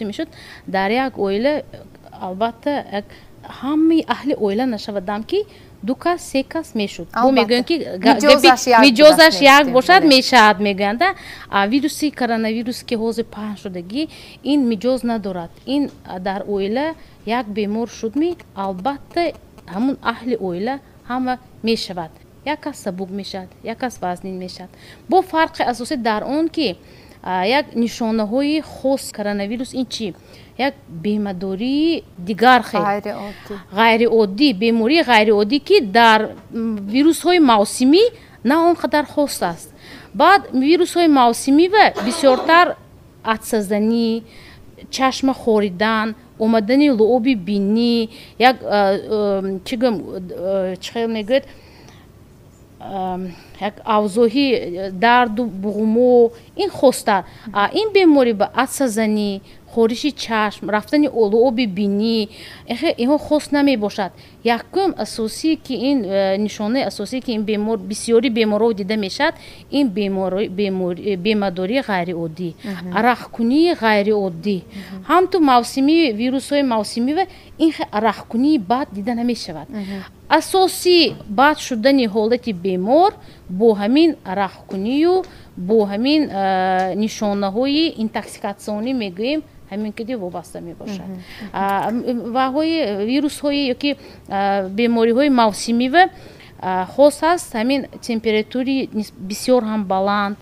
мешуд дар як оила, албатта ҳамаи аҳли оила нашавадам ки 2 кас 3 кас мешуд. бо мегӯям ки миҷозаш як бошад мешавад мегӯянд. вируси коронавирус ки ҳозир паҳн шудагӣ ин миҷоз надорад. ин дар оила як бемор шудми, албатта ҳамун аҳли оила ҳама мешавад. як кас сабук мешавад, як кас вазнин мешавад. бо фарқи асосӣ дар он ки як нишонаҳои хос коронавирус ин чӣ? як бемории дигар ғайриоддӣ, бемории ғайриоддӣ ки дар вирусҳои мавсимӣ на он қадар хос аст. баъд вирусҳои мавсимӣ ва бисёртар атсазанӣ, чашма хоридан, омадани луоби бинӣ, як чӣ хел мегӯяд, як авзоҳи дарду буғумо, ин хостар. ин беморӣ ба атсазанӣ, خورشی چشم، رفتن آب بینی، اینها خاص نمیباشد. یکم اساسی که این نشانه اساسی که این بیمار بسیاری بیمارو دیده میشد، این بیماری غیر عادی، عرق‌کنی غیر عادی. هم تو موسمی ویروس های موسمی و این عرق‌کنی بد دیده نمیشود. اساسی بد شدن حالت بیمار با همین عرق‌کنی و با همین نشانه های اینتاکسیکاسیونی میگوییم، همین که وابسته می باشد. و ویروس های که بیماری های موسمی و خاص است، همین تمپراتوری بسیار هم بلند،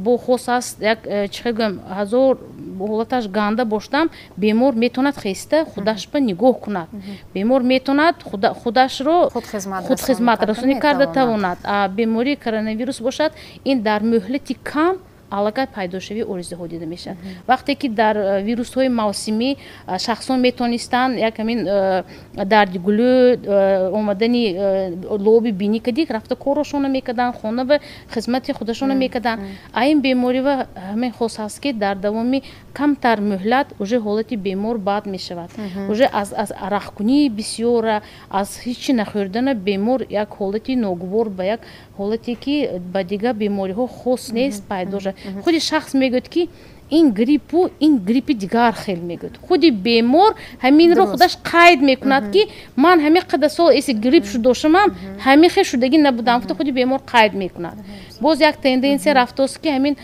با خاص است یک چقدر هزار حالتش گنده باشتم، بیمار میتوند خسته خودش به نگاه کند. بیمار میتوند خودش رو خود خدمت رسانی کرده تواند. بیماری کرونا باشد، این در مهلت کم علاقه پیدا شوی اوریزه ها دیده میشه. وقتی که در ویروس های موسمی شخصان میتونستن یک همین دردگلو اومدنی لوب بینی که دیگه رفته کارشون میکردن، خونه و خدمت خودشون میکردن. این بیماری و همین خاص هست که در دوامی کمتر مهلت اوجه حالت بیمار بد میشود. اوجه از عرق‌کنی بسیار، از هیچ نخوردن بیمار یک حالتی ناگوار به یک حالتی که با دیگه بیماری ها خاص نیست پیدا شد. خود شخص میگوید که این گریپو این گریپ دیگر خیلی میگه خودی بیمار همین رو خودش قید میکند که من همین قدر سال ایسی گریپ شده شدم همین خیلی شدگی نبودم خودی بیمار قید میکند باز یک تندنسی رفته است که همین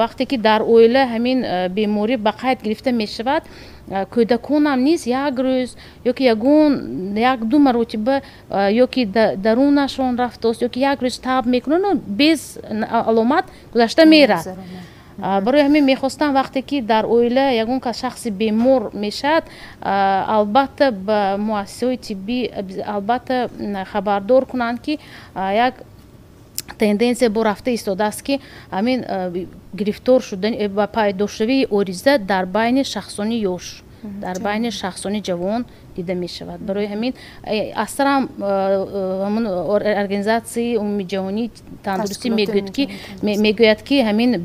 وقتی که در اویله همین بیماری به قید گرفته میشود کودکان هم نیست یک روز یا که یک دو مرتبه یا که درونشون رفته است یا که یک روز تاب میکنن و بیز علامت گذشته میره برای همین میخواستم وقتی که در اویله یگون که شخص بیمار میشد البته به مؤسسه طبی البته خبردار کنند که یک تندنسی با رفته ایستاده است که همین گرفتار شدن و پیداشوی اوریزه در بین شخصانی یوش در بین شخصانی جوان دیده می شود برای همین اثر همون ارگانیزاسی عمومی جهانی تندرستی میگوید که همین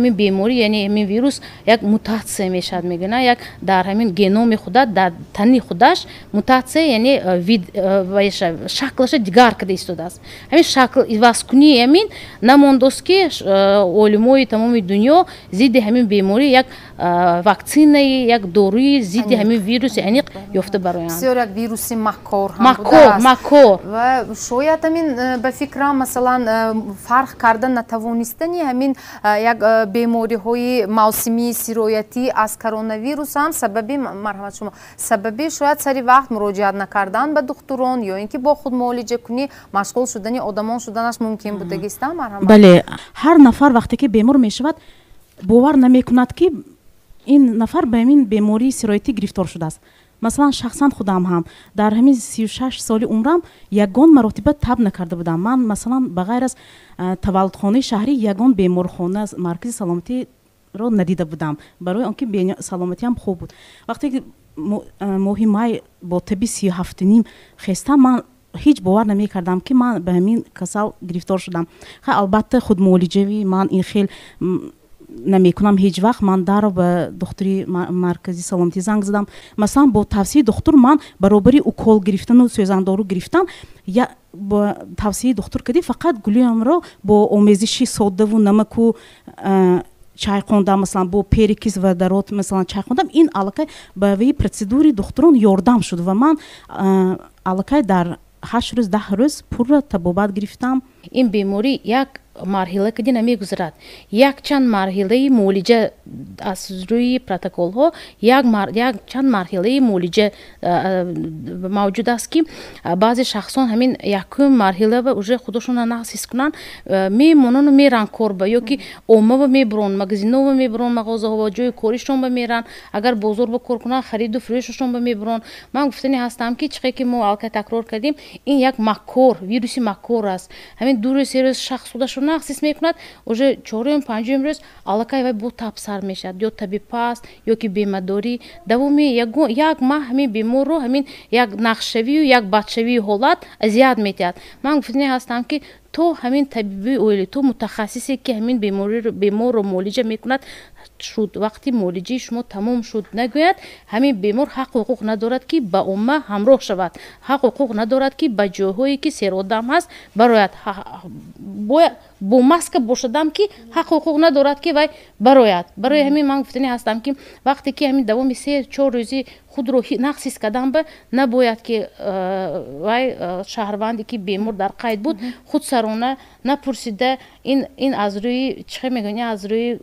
بیماری یعنی همین ویروس یک موتاسیون میشد میگه یک در همین گنوم خودش در تنی خودش موتاسیون یعنی شکلش دیگر کرده ایستاده است همین شکل واسکنی همین نمونده است که علمای تمام دنیا ضد همین بیماری یک واکسینه یک دوری ضد همین ویروس یعنی بسیار یک ویروسی مکار هم بوده است و شاید همین به فکرم مثلا فرق کردن نتوانستنی همین یک بیماری های موسمی سیرایتی از کرونا ویروس هم سببی مرحمت شما سببی شاید سری وقت مراجعت نکردن به دکتران یا اینکه با خود معالجه کنی مشغول شدنی آدمان شدنش ممکن بوده است مرحمت بله هر نفر وقتی که بیمار می شود باور نمی کند که این نفر به این بیماری سیرایتی گرفتار شده است مثلا شخصا خودم هم در همین 36 سال عمرم یگان مرتبه تب نکرده بودم من مثلا بغیر از تولدخانه شهری یگان بیمارخانه مرکز سلامتی رو ندیده بودم برای آنکه سلامتی هم خوب بود وقتی که ماه مای با طب 37 نیم خستم من هیچ باور نمی کردم که من به همین کسل گرفتار شدم البته خود معالجه من این خیلی نمی کنم هیچ وقت من در به دکتری مرکزی سلامتی زنگ زدم مثلا با توصیه دکتر من برابری اوکول گرفتن و سوزندارو گرفتن یا با توصیه دکتر کردی فقط گلویم رو با آمیزشی ساده و نمک و چای خوندم مثلا با پریکیز و درات مثلا چای خوندم این علاقه به وی پروسیدوری دکتران یاردم شد و من علاقه در 8 روز 10 روز پر طبابت گرفتم این بیماری یک مرحله کدی نمیگذرد یک چند مرحله معالجه از روی پروتکل ها یک چند مرحله معالجه موجود است که بعضی شخصان همین یک مرحله و اوج خودشون نقص حس کنن میمونن و میرن کار با یا که اومه و میبرون مغازینا و میبرون مغازه ها و جای کاریشون به میرن اگر بازار با کار کنن خرید و فروششون به میبرون من گفتنی هستم که چقدر که ما البته تکرار کردیم این یک مکار ویروسی مکار است همین دور سر شخص خودشون نقص میکند уже 4-5 روز علاقه و بو تاب سر میشد یا تبی پاس یا که بیمه‌داری دومی یک ماه همین بیمار رو همین یک نقشوی و یک بدشوی حالت اذیت میتید من گفتنی هستم که تو همین طبیبی اولی تو متخصصی که همین بیمار رو معالجه میکند شد وقتی معالجه شما تمام شد نگوید همین بیمار حق و حقوق ندارد که با امه همراه شود حق و حقوق ندارد که با جاهایی که سرادم هست برایت با ماسک باشدم که حق و حقوق ندارد که وای برایت برای همین من گفتنی هستم که وقتی که همین دوام 3-4 روزی خود رو نقص کردم به نباید که وای شهروندی که بیمار در قید بود خود سرانه نپرسیده این از روی چه میگن از روی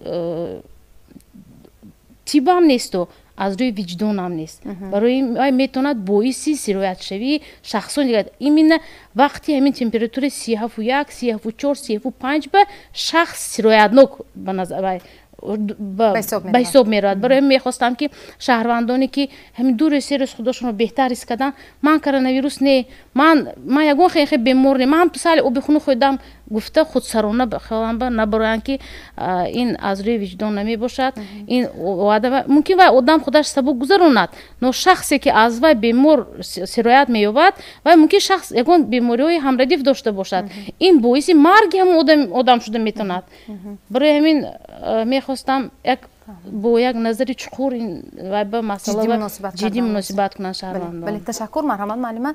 تیب هم نیست و از روی وجدان هم نیست برای میتوند باعث سیرایت شوی شخصان دیگه این وقتی همین تمپراتور 37.1 37.4 35 به شخص سیرایت نک به نظر به حساب میرود برای میخواستم که شهروندانی که همین دور سیرس خودشون رو بهتر حس کردن من کرونا ویروس نه من یگون خیلی بیمار نه من تو سال او بخونو خودم گفته خود سرانه بخوام به نبران که این از روی وجدان نمی باشد این ممکن و آدم خودش سبک گذروند نو شخصی که از وی بیمار سرایت مییابد و ممکن شخص یگون بیماری هم ردیف داشته باشد این باعث مرگ هم آدم شده میتوند برای همین میخواستم یک бо як назари чуқур ва ба масъала ҷиддӣ муносибат кунанд шаҳрвандон. Ташаккур марҳамат маълима.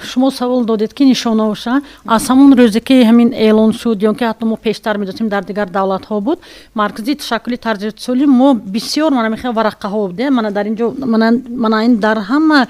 шумо савол додед ки нишонаоша аз ҳамон рӯзе ки ҳамин эълон шуд ё ки ҳатто мо пештар медоштем дар дигар давлатҳо буд маркази ташаккули тарҷиҳотсолӣ мо бисёр мана мехоҳем варақаҳо будем мана дар ин ҷо мана ин дар ҳама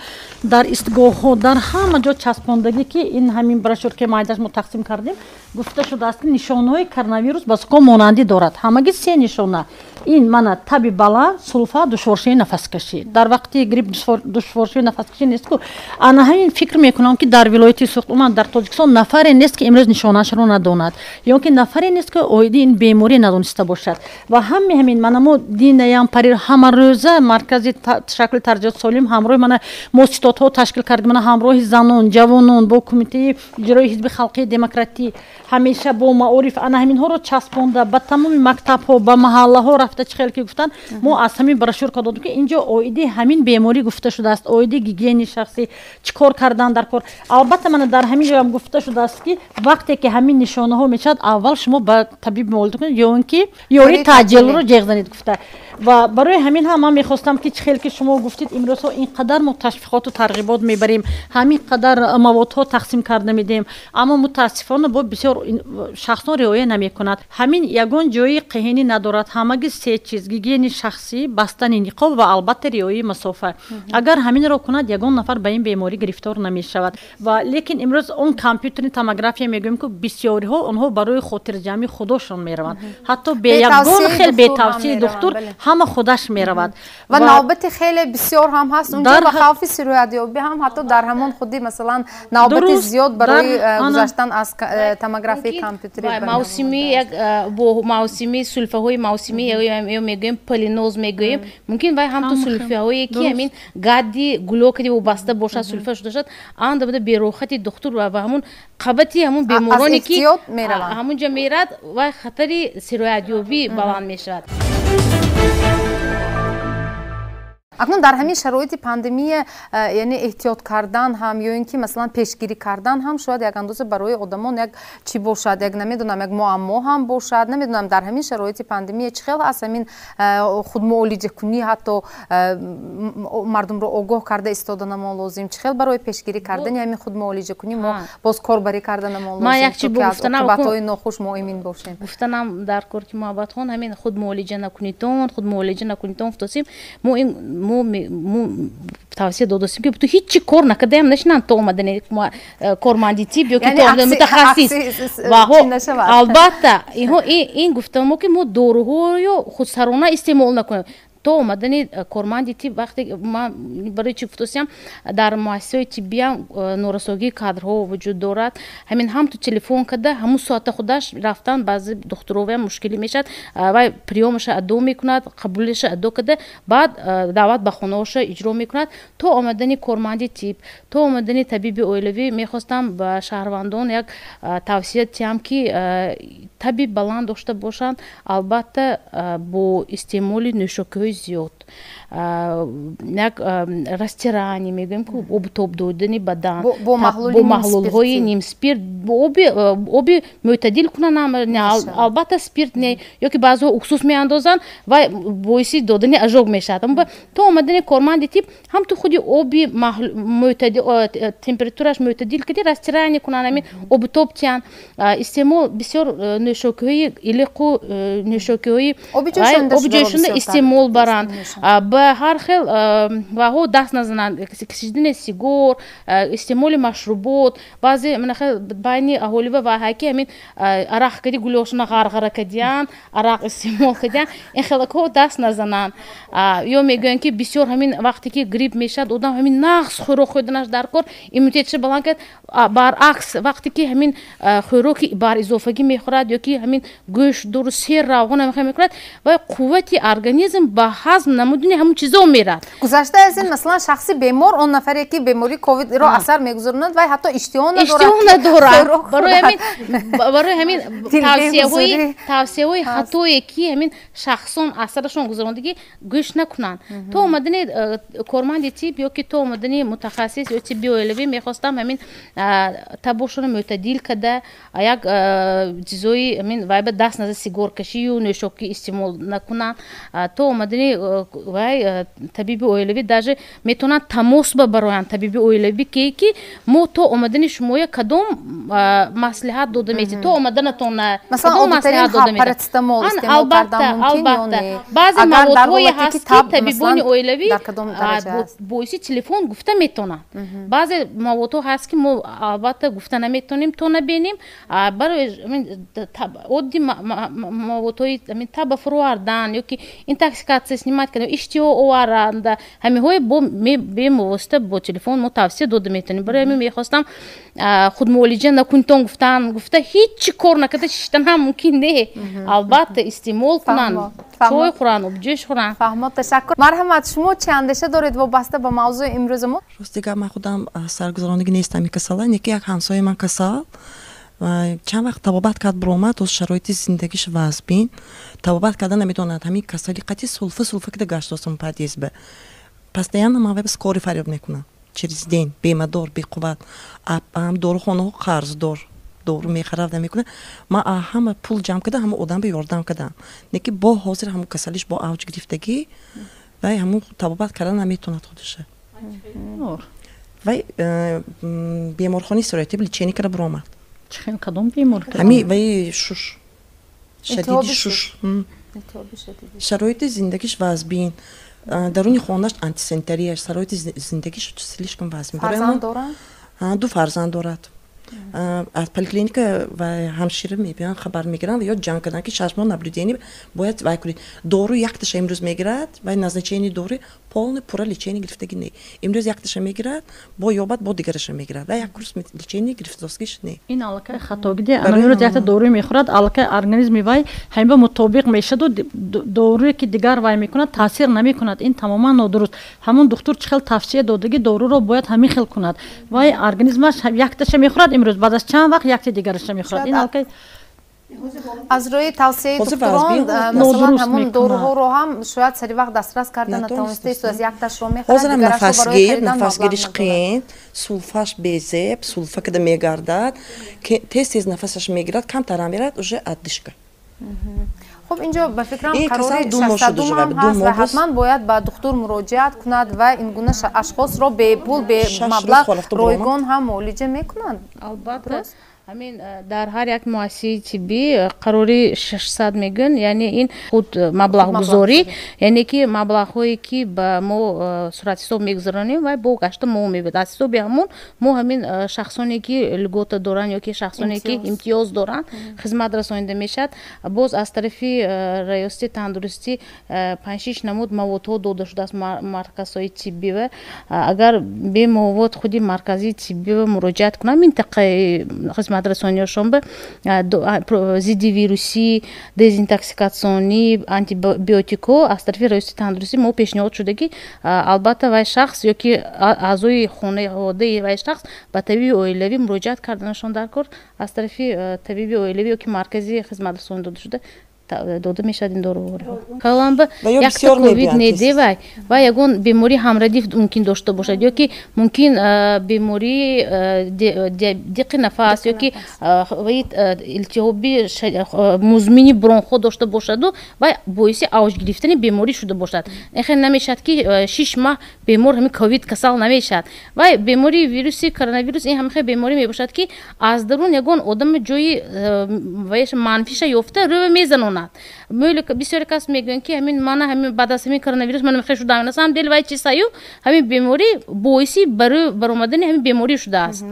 дар истгоҳҳо дар ҳама ҷо часпондагӣ ки ин ҳамин брошюркаи майдаш мо тақсим кардем гуфта шудааст ки нишонаҳои коронавирус ба сукон монандӣ дорад ҳамагӣ се нишона ин мана таби баланд сулфа душворшии нафаскашӣ дар вақти грипп душворшии нафаскашӣ нест ку ана ҳамин фикр мекунам ки дар вилояти Суғдуман дар Тоҷикистон нафаре нест ки имрӯз нишонаашро надонад ё ки нафаре нест ки оиди ин беморӣ надониста бошад ва ҳамин мана мо динаям парир ҳама рӯза маркази ташаккули тарҷиҳоти солим ҳамроҳи мана мо ситодҳо ташкил кардем мана ҳамроҳи занон ҷавонон бо кумитаи иҷрои ҳизби халқии демократӣ ҳамеша бо маориф ана ҳаминҳоро часпонда ба тамоми мактабҳо ба маҳаллаҳо рафта чӣ хел ки гуфтанд мо аз ҳамин брошюрка додем ки инҷо оиди ҳамин беморӣ гуфта шудааст оиди гигиени шахсӣ чӣ кор кардан дар кор албатта мана дар ҳамин ҷоям гуфта шудааст ки вақте ки ҳамин нишонаҳо мешавад аввал шумо ба табиб муолиҷа кунед ё ин ки ёрии таъҷилро ҷеғ занед гуфта ва барои ҳамин ҳам ман мехостам ки чӣ хел ки шумо гуфтед имрӯзҳо инқадар мо ташвиқоту тарғибот мебарем ҳамин қадар маводҳо тақсим карда медиҳем аммо мутаассифона бо бисёр шахсон риоя намекунад ҳамин ягон ҷои қиҳинӣ надорад ҳамагӣ се чиз гигиени шахсӣ бастани ниқоб ва албатта риояи масофа агар ҳаминро кунад ягон нафар ба ин беморӣ гирифтор намешавад ва лекин имрӯз он компютери томография мегӯем ки бисёриҳо онҳо барои хотирҷамъи худошон мераванд ҳатто бе ягон хел бетавсияи духтур ҳама худаш меравад ва навбати хеле бисёр ҳам ҳаст унҷо ба хавфи сироятёбӣ ҳам ҳатто дар ҳамон худи масалан навбати зиёд барои гузаштан аз томографияи компютери мавсими як бо мавсими сулфаҳои мавсимӣ ё мегӯем полиноз мегӯем мумкин вай ҳамто сулфаҳое ки ҳамин гадди гулокади вобаста бошад сулфа шуда шад ан dabda берохати духтур ва ҳамун қабати ҳамун бемороне ки ҳамунҷо мерад вай хатари сироятёбӣ баланд мешавад акнун дар ҳамин шароити пандемия яъне эҳтиёт кардан ҳам ё ин ки масалан пешгирӣ кардан ҳам шояд як андоза барои одамон як чӣ бошад як намедонам як муаммо ҳам бошад намедонам дар ҳамин шароити пандемия чӣ хел ҳаст ҳамин худмуолиҷакунӣ ҳатто мардумро огоҳ карда истода намон лозим чӣ хел барои пешгирӣ кардани ҳамин худмуолиҷакунӣ мо боз корбарӣ карда намон лозим ки аз оқибатҳои нохуш муъмин бошем гуфтанам дар корки муҳаббатхон ҳамин худмуолиҷа накунитон футосим мо тавсия додастем ки ту ҳеҷ чӣ кор накардаем нашинам то омадани корманди тиб ё ки то мутахассис албатта ин гуфтамо ки мо доруҳоё худсарона истеъмол накунем то омадани корманди тиб вақте ман барои чӣ гуфтосиям дар муассисаҳои тиббиям норасогии кадрҳо вуҷуд дорад ҳамин ҳам ту телефон карда ҳамун соата худаш рафтан баъзе духтуровиам мушкилӣ мешавад вай приёмаша адо мекунад қабулиша адо карда баъд даъват ба хонаҳоша иҷро мекунад то омадани корманди тиб то омадани табиби оилавӣ мехостам ба шаҳрвандон як тавсия диҳам ки таби баланд дошта бошанд албатта бо истеъмоли нӯшокиҳои зиёд як растирание мегӯем ки обу-тоб додани бадан бо маҳлулҳои нимспирт оби мӯътадил кунанд албатта спирт не ё ки баъзеҳо уксус меандозанд ва боиси додани ажоб мешавад то омадани корманди тиб ҳам ту худи оби температураш мӯътадил кардӣ растирание кунанд ҳамин обу-тоб тиянд истеъмол бисёр нӯшокиҳои илиқу нӯшокиҳои обиҷӯшонда истеъмол баранд ба ҳар хел ваҳо даст назананд кашидани сигор истеъмоли машрубот баъзе манахел байни аҳолива ваҳаки ҳамин арақкади гулёшона ғарғара кардиянд арақ истеъмол кардиянд ин хелакҳо даст назананд ё мегӯянд ки бисёр ҳамин вақте ки грипп мешавад одам ҳамин нағз хӯрок хӯрданаш дар кор иммунитетша баланд кард баръакс вақте ки ҳамин хӯроки баризофагӣ мехӯрад ё ки ҳамин гӯшт дуру сер равғон мекунад ва қуввати организм ба ҳазм намудини ҳамун чизо мерад. гузашта аз ин масалан шахси бемор он нафаре ки бемории ковидро асар мегузаронад вай ҳатто иштиҳо надорад. барои ҳамин тавсияҳои хатое ки ҳамин шахсон асарашон гузарондагӣ гӯш накунанд. то омадани корманди тиб ё ки то омадани мутахассис ё тибби оилавӣ мехостам ҳамин табошонро мӯътадил када як чизои ҳамин вай ба даст назар сигаркашию нӯшокӣ истеъмол накунанд. то омадани вай табиби оилавӣ даже метавонанд тамос бабароянд табиби оилавӣ ки мо то омадани шумоя кадом маслиҳат дода метавонем то омаданатон кадом маслиҳат дода метавонем. албатта баъзе маводҳое ҳаст ки табибони оилавӣ боиси телефон гуфта метавонанд. баъзе маводҳо ҳаст ки мо албатта гуфта наметавонем то набинем. барои одди маводҳои таба фуровардан ё ки интоксикатсия снимать кардан иштиҳо оваранда ҳамиҳое бемувосита бо телефон мо тавсия дода метавонем. барои ҳамин мехостам худмуолиҷа накунитон гуфта ҳеҷ кор накарда шиштан ҳам мумкин не. албатта истеъмол кунанд, чой хӯранд, обҷӯш хӯранд. фаҳмо ташаккур. марҳамат, шумо чӣ андеша доред вобаста ба мавзӯи имрӯзи мо? рости гап ман худам саргузаронагӣ нестам и касала. неки як ҳамсояи ман касал чанд вақт табобат кард биромад оз шароити зиндагиш вазбин табобат карда наметавонад ҳамин касали қати сулфа кида гаштосум падизбе постоянно ман веб кори фарёд мекунам через день бемадор беқувват ам дорухонаҳо қарздор дору мехаравда мекунам ман ҳама пул ҷамъ кардам ҳама одамро ёрдам кардам неки бо ҳозир ҳамун касалиш бо авҷ гирифтагӣ вай ҳамун табобат карда наметавонад худиша вай беморхонаи сироятиб лечение карда биромад кадом бемор ҳами вай шуш шадиди шуш шароити зиндагиш вазбин даруни хонаш антисанитария шароити зиндагиш слишком вазбин ду фарзанд дорад аз поликлиника ва ҳамшира мебиён хабар мегиранд ё ҷанг кардан ки 6 моҳ наблюдение бояд вай кунед дору якташа имрӯз мегирад вай назначение дори полный пура лечение гирифтагӣ не имрӯз якташа мегирад бо ёбад бо дигараша мегирад вай як курс лечение гирифтагиш не ин аллакай хатогиди имрӯз якта дору мехӯрад аллакай организми вай ҳамин ба мутобиқ мешаду доруе ки дигар вай мекунад таъсир намекунад ин тамоман нодуруст ҳамун духтур чӣ хел тавсия додагӣ доруро бояд ҳамин хел кунад вай организмаш якташа мехӯрад имрӯз баъд аз чанд вақт якти дигараша мехӯрад ин аллакай аз рӯи тавсияи духтурон масалан ҳамун доруҳоро ҳам шояд сари вақт дастрас карда натавонистаисту аз якташро мехӯрад нафасгириш қин сулфаш безеб сулфа када мегардад тез тез нафасаш мегирад камтарам мерад уже одышка. хуб инҷо ба фикрам қарори 62 ҳам ҳаст ва ҳатман бояд ба духтур муроҷиат кунад ва ин гуна ашхосро бепул бемаблағ ройгон ҳам муолиҷа мекунанд. албатта ҳамин дар ҳар як муассисаи тиббӣ қарори 600 мегӯн яъне ин худ маблағгузорӣ яъне ки маблағҳое ки ба мо суратҳисоб мегузаронем вай бо гашта мо мебиёд аз ҳисоби ҳамон мо ҳамин шахсоне ки льгота доранд ё ки шахсоне ки имтиёз доранд хизмат расонида мешавад боз аз тарафи раёсати тандурустӣ 5-6 намуд маводҳо дода шудааст марказҳои тиббӣ ва агар бемовод худи маркази тиббӣ ва муроҷиат кунанд минтақаи хизматрасониёшон ба зидди вирусӣ дезинтоксикатсионӣ антибиотикҳо аз тарафи раёсати тандурустӣ мо пешниҳод шуда ки албатта вай шахс ё ки аъзои хонаводаи вай шахс ба табиби оилавӣ муроҷиат карданашон даркор аз тарафи табиби оилавӣ ё ки маркази хизматрасонӣ дода шуда дода мешавад ин доруҳоро каланба якта ковид неде вай ягон бемории ҳамрадиф мумкин дошта бошад ё ки мумкин бемории диқи нафас ё ки илтиҳоби музмини бронхо дошта бошаду вай боиси авҷ гирифтани беморӣ шуда бошад хел намешавад ки 6 маҳ бемор ҳамин ковид касал намешавад вай бемории вируси коронавирус ин ҳамин хел беморӣ мебошад ки аз дарун ягон одами ҷои манфиша ёфта рӯва мезанонад бисёре кас мегӯянд ки ҳамин мана ҳамин баъд аз ҳамин коронавирус ман мехел шудам на самом деле вай чисаю ҳамин беморӣ боиси баромадани ҳамин беморӣ шудааст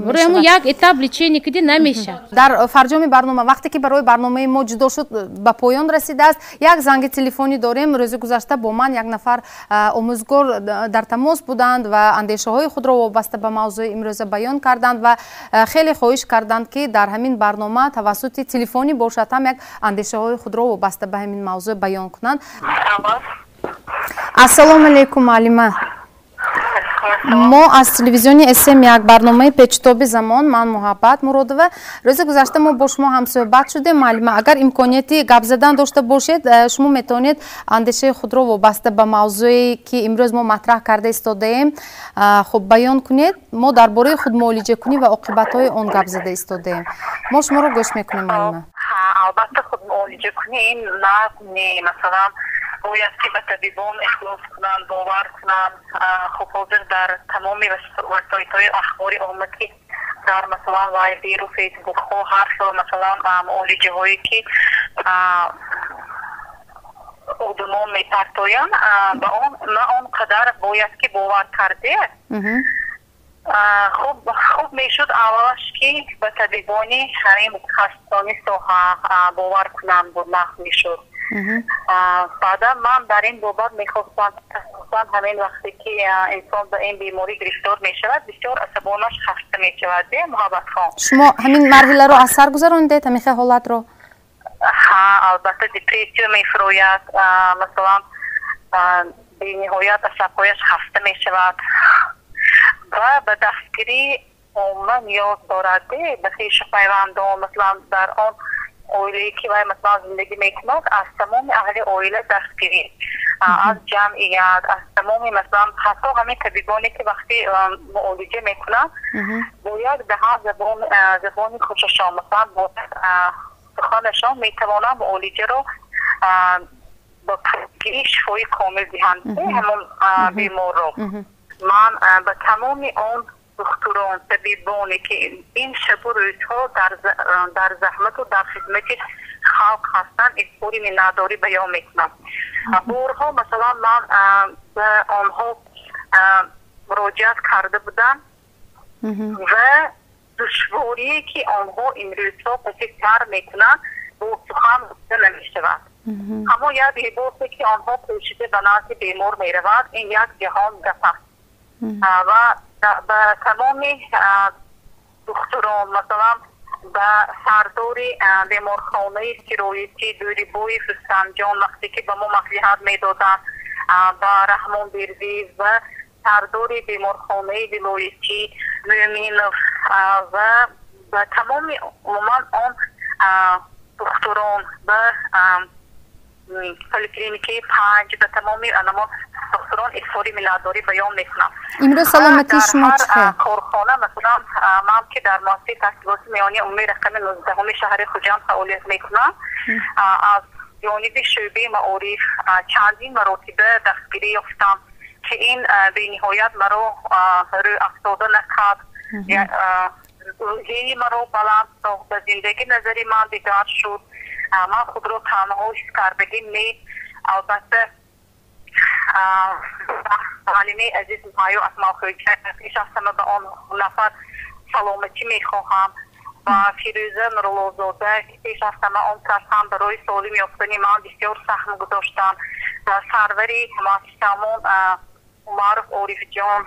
барои ҳамун як этап лечение киди намешавад. дар фарҷоми барнома вақте ки барои барномаи мо ҷудо шуд ба поён расидааст як занги телефонӣ дорем. рӯзи гузашта бо ман як нафар омӯзгор дар тамос буданд ва андешаҳои худро вобаста ба мавзӯи имрӯза баён карданд ва хеле хоҳиш карданд ки дар ҳамин барнома тавассути телефонӣ бошад ҳам як андешаҳои худро вобаста ба ҳамин мавзӯъ баён кунанд. Ассалому алайкум маълима. мо аз телевизиони SM як барномаи печтоби замон, ман Муҳаббат Муродова. Рӯзи гузашта мо бо шумо ҳамсӯҳбат шудем. маълима, агар имконияти гап задан дошта бошед, шумо метавонед андешаи худро вобаста ба мавзӯе ки имрӯз мо матраҳ карда истодаем хуб баён кунед. мо дар бораи худмуолиҷакунӣ ва оқибатҳои он гап зада истодаем. мо шуморо гӯш мекунем маълима. албатта худмуолиҷакунӣ не масалан бояд ки ба табибон ихлос кунанд, бовар кунанд. хуб ҳозир дар тамоми васоитҳои ахбори омма ки дар масалан вайберу фейсбукҳо ҳар хел масалан муолиҷаҳое ки одамон метартоянд ба он на он қадар бояд ки бовар карде. хуб мешуд аввалаш ки ба табибони ҳамин мутахассисони соҳа бовар кунанд буд нақл мешуд. баъда ман дар ин бобат мехостам ҳамин вақте ки инсон ба ин беморӣ гирифтор мешавад бисёр асабонаш хаста мешавад. Муҳаббатхон, шумо ҳамин марҳиларо аз сар гузарондед ҳамин ҳолатро? ҳа, албатта депрессия мефурояд, масалан бениҳоят асабҳояш хаста мешавад ва ба дастгирӣ омма ниёз дорад ба хишу пайвандон. масалан дар он оилае ки вай масалан зиндагӣ мекунад аз тамоми аҳли оила дастгирӣ, аз ҷамъият, аз тамоми масалан ҳатто ҳамин табибоне ки вақти муолиҷа мекунанд бояд даҳан забони хушашон масалан бо суханашон метавонанд муолиҷаро ба пургирӣ шифои комил диҳанд ҳамон беморро. ман ба тамоми он духтурон табибоне ки ин шабу рӯзҳо дар заҳмату дар хидмати халқ ҳастанд изҳори миннатдорӣ баён мекунам. борҳо масалан ман ба онҳо муроҷиат карда будам ва душворие ки онҳо имрӯзҳо паси сар мекунанд бо сухан гуфта намешавад. ҳамон як либосе ки онҳо пӯшида ба назди бемор мераванд ин як ҷаҳон гап аст. ва ба тамоми духтурон масалан ба сардори беморхонаи сироятӣ Дӯрибоев Рустамҷон вақте ки ба мо маслиҳат медоданд, ба Раҳмон Бердиев ва сардори беморхонаи вилоятӣ Мӯъминов ва ба тамоми умуман он духтурон ба поликлиникаи 5 ба тамоми анамон духтурон изҳори миннатдорӣ баён мекунам. имрӯз саломатии шумо чӣ хел? корхона масалан ман ки дар муассисаи таҳсилоти меёнии умумии рақами 19 шаҳри Хуҷанд фаъолият мекунам, аз ҷониби шӯъбаи маориф чандин маротиба дастгирӣ ёфтам ки ин бениҳоят маро рӯ афзода накард, рӯҳияи маро баланд сохт, ба зиндагӣ назари ман дигар шуд. ман худро танҳо ҳис кардагим не. албатта معلمه عزیز مایو اسماء خویجه پیش از همه به آن نفر سلامتی میخواهم و فیروزه نورالله‌زاده پیش از همه آن کس هم برای سالم یافتن من بسیار سهم گذاشتند و سروری مؤسسه‌مون معروف عارف جان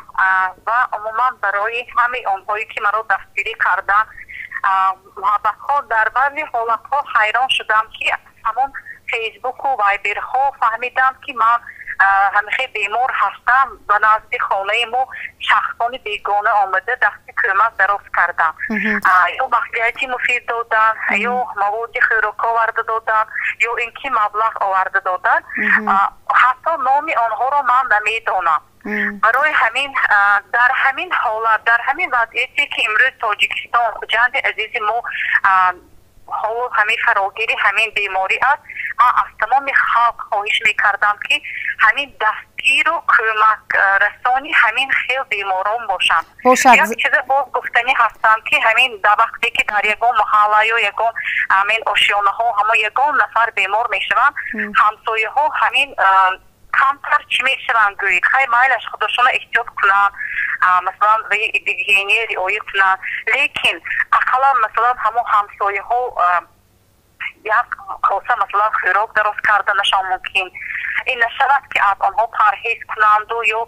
و عموما برای همه آنهایی که مرا دستگیری کردند محبت ها در بعضی حالت ها حیران شدم که همون فیسبوک و وایبر ها فهمیدم که من همیشه بیمار هستم و نزدیک خانه ما شخصان بیگانه آمده دست کمک دراز کردم. یا بخلیتی مفید دادن، یا مواد خوراک آورده دادن، یا اینکه مبلغ آورده دادن. حتی نام آنها را من نمیدانم. برای همین در همین حالت در همین وضعیتی که امروز تاجیکستان خوجند عزیز ما حالا همین فراگیری همین بیماری است، از تمام خلق خواهش میکردم که همین دستگیر و کمک رسانی همین خیلی بیماران باشند. یک چیز باز گفتنی هستم که همین در وقتی که در یگان محله یا یگان همین آشیانه ها همه یگان نفر بیمار میشوند، همسایه ها همین کمتر چی میشوند گویید خیلی مایلش خودشون احتیاط کنند، مثلا هیگینی رعایت کنند، لیکن اقلا مثلا همون همسایه ها یک خاصه مثلا خوراک درست کردنشان ممکن این نشود که از آنها پرهیز کنند و یا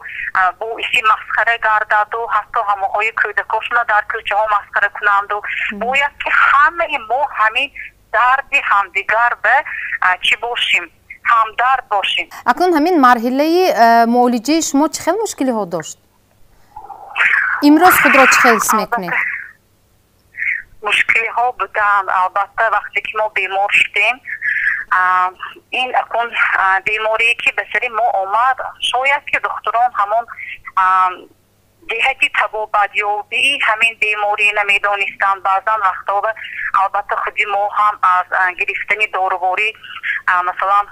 با اسی مسخره گردد و حتی همه های کودکاشون در کوچه ها مسخره کنند و باید که همه ما همین дарди ҳамдигар ба чӣ бошим ҳамдард бошем. акнун ҳамин марҳилаи муолиҷаи шумо чӣ хел мушкилиҳо дошт? имрӯз худро чӣ хел ҳис мекунед? мушкилиҳо буданд албатта вақте ки мо бемор шудем ин акун беморие ки ба сари мо омад шояд ки духтурон ҳамон ҷиҳати табобатёбии ҳамин беморӣ намедонистанд баъзан вақтҳо албатта худи мо ҳам аз гирифтани доруворӣ масалан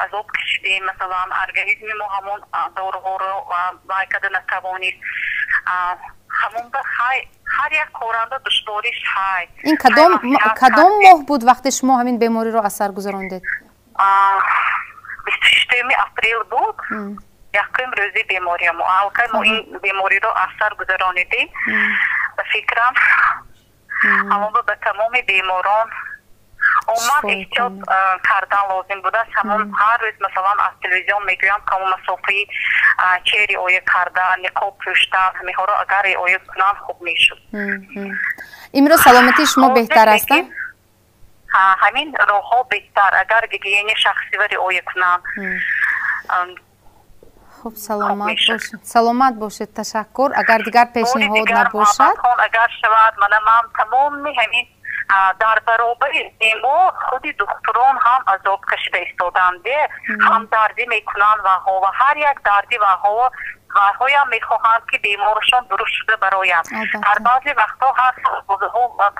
азоб кашидем масалан организми мо ҳамон доруворо вай карда натавонист ҳамон ба ҳар як коранда душвориш ҳай. ин кадом моҳ буд вақте шумо ҳамин бемориро аз сар гузарондед? 26 апрел буд якум рӯзи бемория мо алка мо ин бемориро аз сар гузаронидем ба фикрам ҳамон ба тамоми беморон умуман эҳтиёт кардан лозим будааст ҳамон ҳар рӯз масалан аз телевизион мегӯям камо масофаи чӣ риоя кардан никоб пӯштан ҳамиҳоро агар риоя кунанд хуб мешуд. имрӯз саломатии шумо беҳтар аст? ҳамин роҳҳо беҳтар агар гигиенаи шахсиро риоя кунанд. خب سلامت باشید تشکر اگر دیگر پیشنهاد نباشد اگر شود من تمام همین در برابر بیمار خود دکتران هم عذاب کشیده ایستادند هم دردی میکنند و هر یک دردی و هم میخواهند که بیمارشان درست شده برایم. در بعضی وقتا هر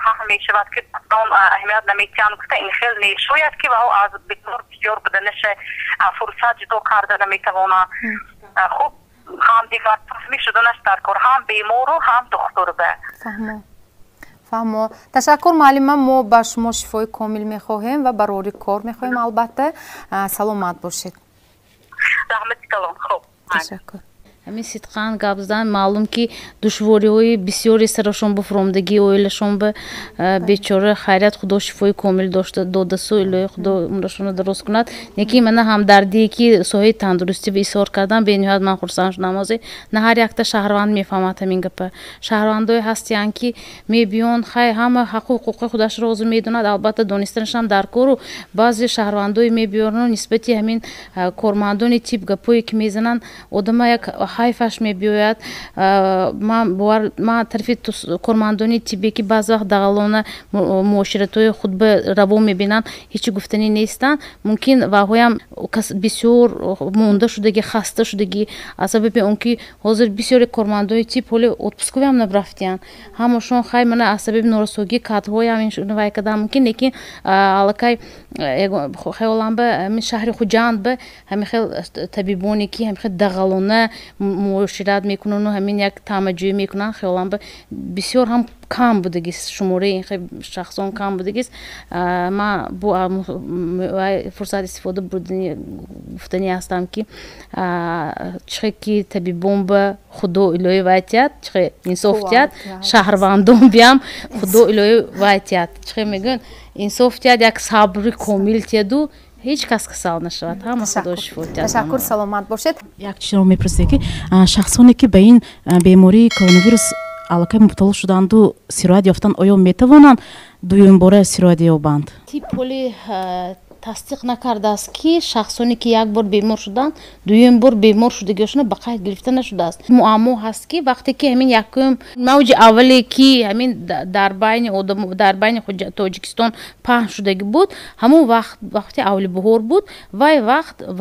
فهم میشود که دکتران اهمیت نمیتیند که این خیلی نیشوید که از بیمار بسیار بدنش فرصت جدا کرده نمیتوانند. خب هم دیگر فهمی شدنش در کار هم بیمار و هم دکتر به فهمو. تشکر معلم ما با شما شفای کامل میخواهیم و برای کار میخواهیم البته سلامت باشید. رحمت کلام. خوب تشکر. ҳамин сидқан гап задан маълум ки душвориҳои бисёре сарашон ба фуромдагӣ оилашон ба бечора хайрият худо шифои комил додасу илоҳи худо умрашона дароз кунад. Лекин мана ҳамдардие ки соҳаи тандурустӣ ба изҳор кардан бениҳоят ман хурсанд шудам. ҳозир на ҳар якта шаҳрванд мефаҳмад ҳамин гапа. шаҳрвандое ҳастиянд ки мебиёнд хай ҳама ҳаққу ҳуқуқи худашро озу медонад албатта донистанашам дар кору баъзе шаҳрвандои мебиёрну нисбати ҳамин кормандони тиб гапое ки мезананд одама як ҳайфаш мебиёяд. ман тарафи кормандони тиббие ки баъзе вақт дағалона муоширатҳои худба раво мебинанд ҳечи гуфтанӣ нестанд. мумкин ваҳоям бисёр монда шудагӣ хаста шудагӣ аз сабаби он ки ҳозир бисёри кормандони тиб ҳоли отпусковиам нарафтиянд. ҳамашон хай мана аз сабаби норасогии кадрҳоям вай кардан мумкин. лекин аллакай хаёлам ба ҳамин шаҳри хуҷанд ба ҳамин хел табибоне ки ҳамин хел дағалона муошират мекунанд ҳамин як таъмаҷӯӣ мекунанд хаёлам ба бисёр ҳам кам будагист шумораи ин шахсон кам будагист. ман бу фурсат истифода бурдани гуфтанӣ ҳастам ки чӣ ки табибон ба худо илоҳӣ вайтият чӣ инсоф тият шаҳрвандон биям худо илоҳӣ вайтият чӣ мегӯянд инсоф тият як сабри комил тияду هیچ کس کسال نشود. همه خدا شفا دهد. تشکر سلامت باشید. یک چیز رو میپرسه که شخصانی که به این بیماری کرونا ویروس علاقه مبتلا شدند و سیروید یافتن آیا میتوانند دویم باره سیروید یابند؟ تیپولی тасдиқ накардааст ки шахсоне ки як бор бемор шуданд дуюм бор бемор шудагиашона ба қайд гирифта нашудааст. муаммо ҳаст ки вақте ки ҳамин якум мавҷи аввале ки ҳамин дар байни тоҷикистон паҳн шудагӣ буд ҳамон вақти аввали баҳор буд. вай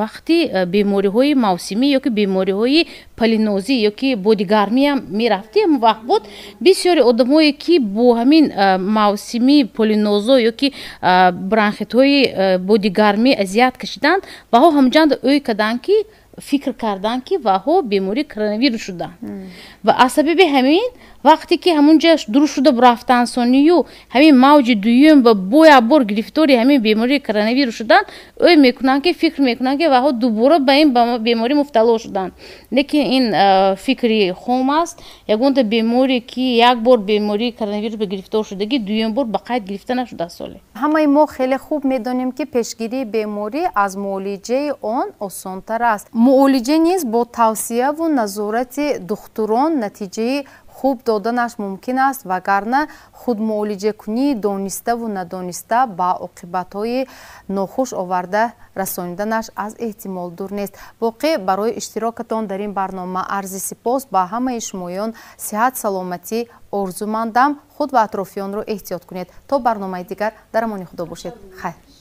вақти бемориҳои мавсимӣ ёки бемориҳои полинозӣ ёки бодигармиам мерафти ҳамон вақт буд. бисёри одамое ки бо ҳамин мавсими полинозо ёки бронхитҳои бодигармӣ азият кашиданд ваҳо ҳамҷанд ӯй карданд ки фикр карданд ки ваҳо бемории коронавирус шуданд ва аз сабаби ҳамин вақте ки ҳамунҷа дуруст шуда рафтанд сонию ҳамин мавҷи дуюм ва бо як бор гирифтори ҳамин бемории коронавирус шуданд ӯй мекунанд ки фикр мекунанд ки ваҳо дубора ба ин беморӣ мубтало шуданд. лекин ин фикри хом аст. ягонта беморе ки як бор бемории коронавирус ба гирифтор шудагӣ дуюм бор ба қайд гирифта нашудааст. соле ҳамаи мо хеле хуб медонем ки пешгирии беморӣ аз муолиҷаи он осонтар аст. муолиҷа низ бо тавсияву назорати духтурон натиҷаи хуб доданаш мумкин аст, вагарна худмуолиҷакунӣ дониставу надониста ба оқибатҳои нохуш оварда расониданаш аз эҳтимол дур нест. боқӣ барои иштирокатон дар ин барнома арзи сипос ба ҳамаи шумоён сиҳат саломатӣ орзумандам. худ ва атрофиёнро эҳтиёт кунед. То барномаи дигар дар амони худо бошед. хайр.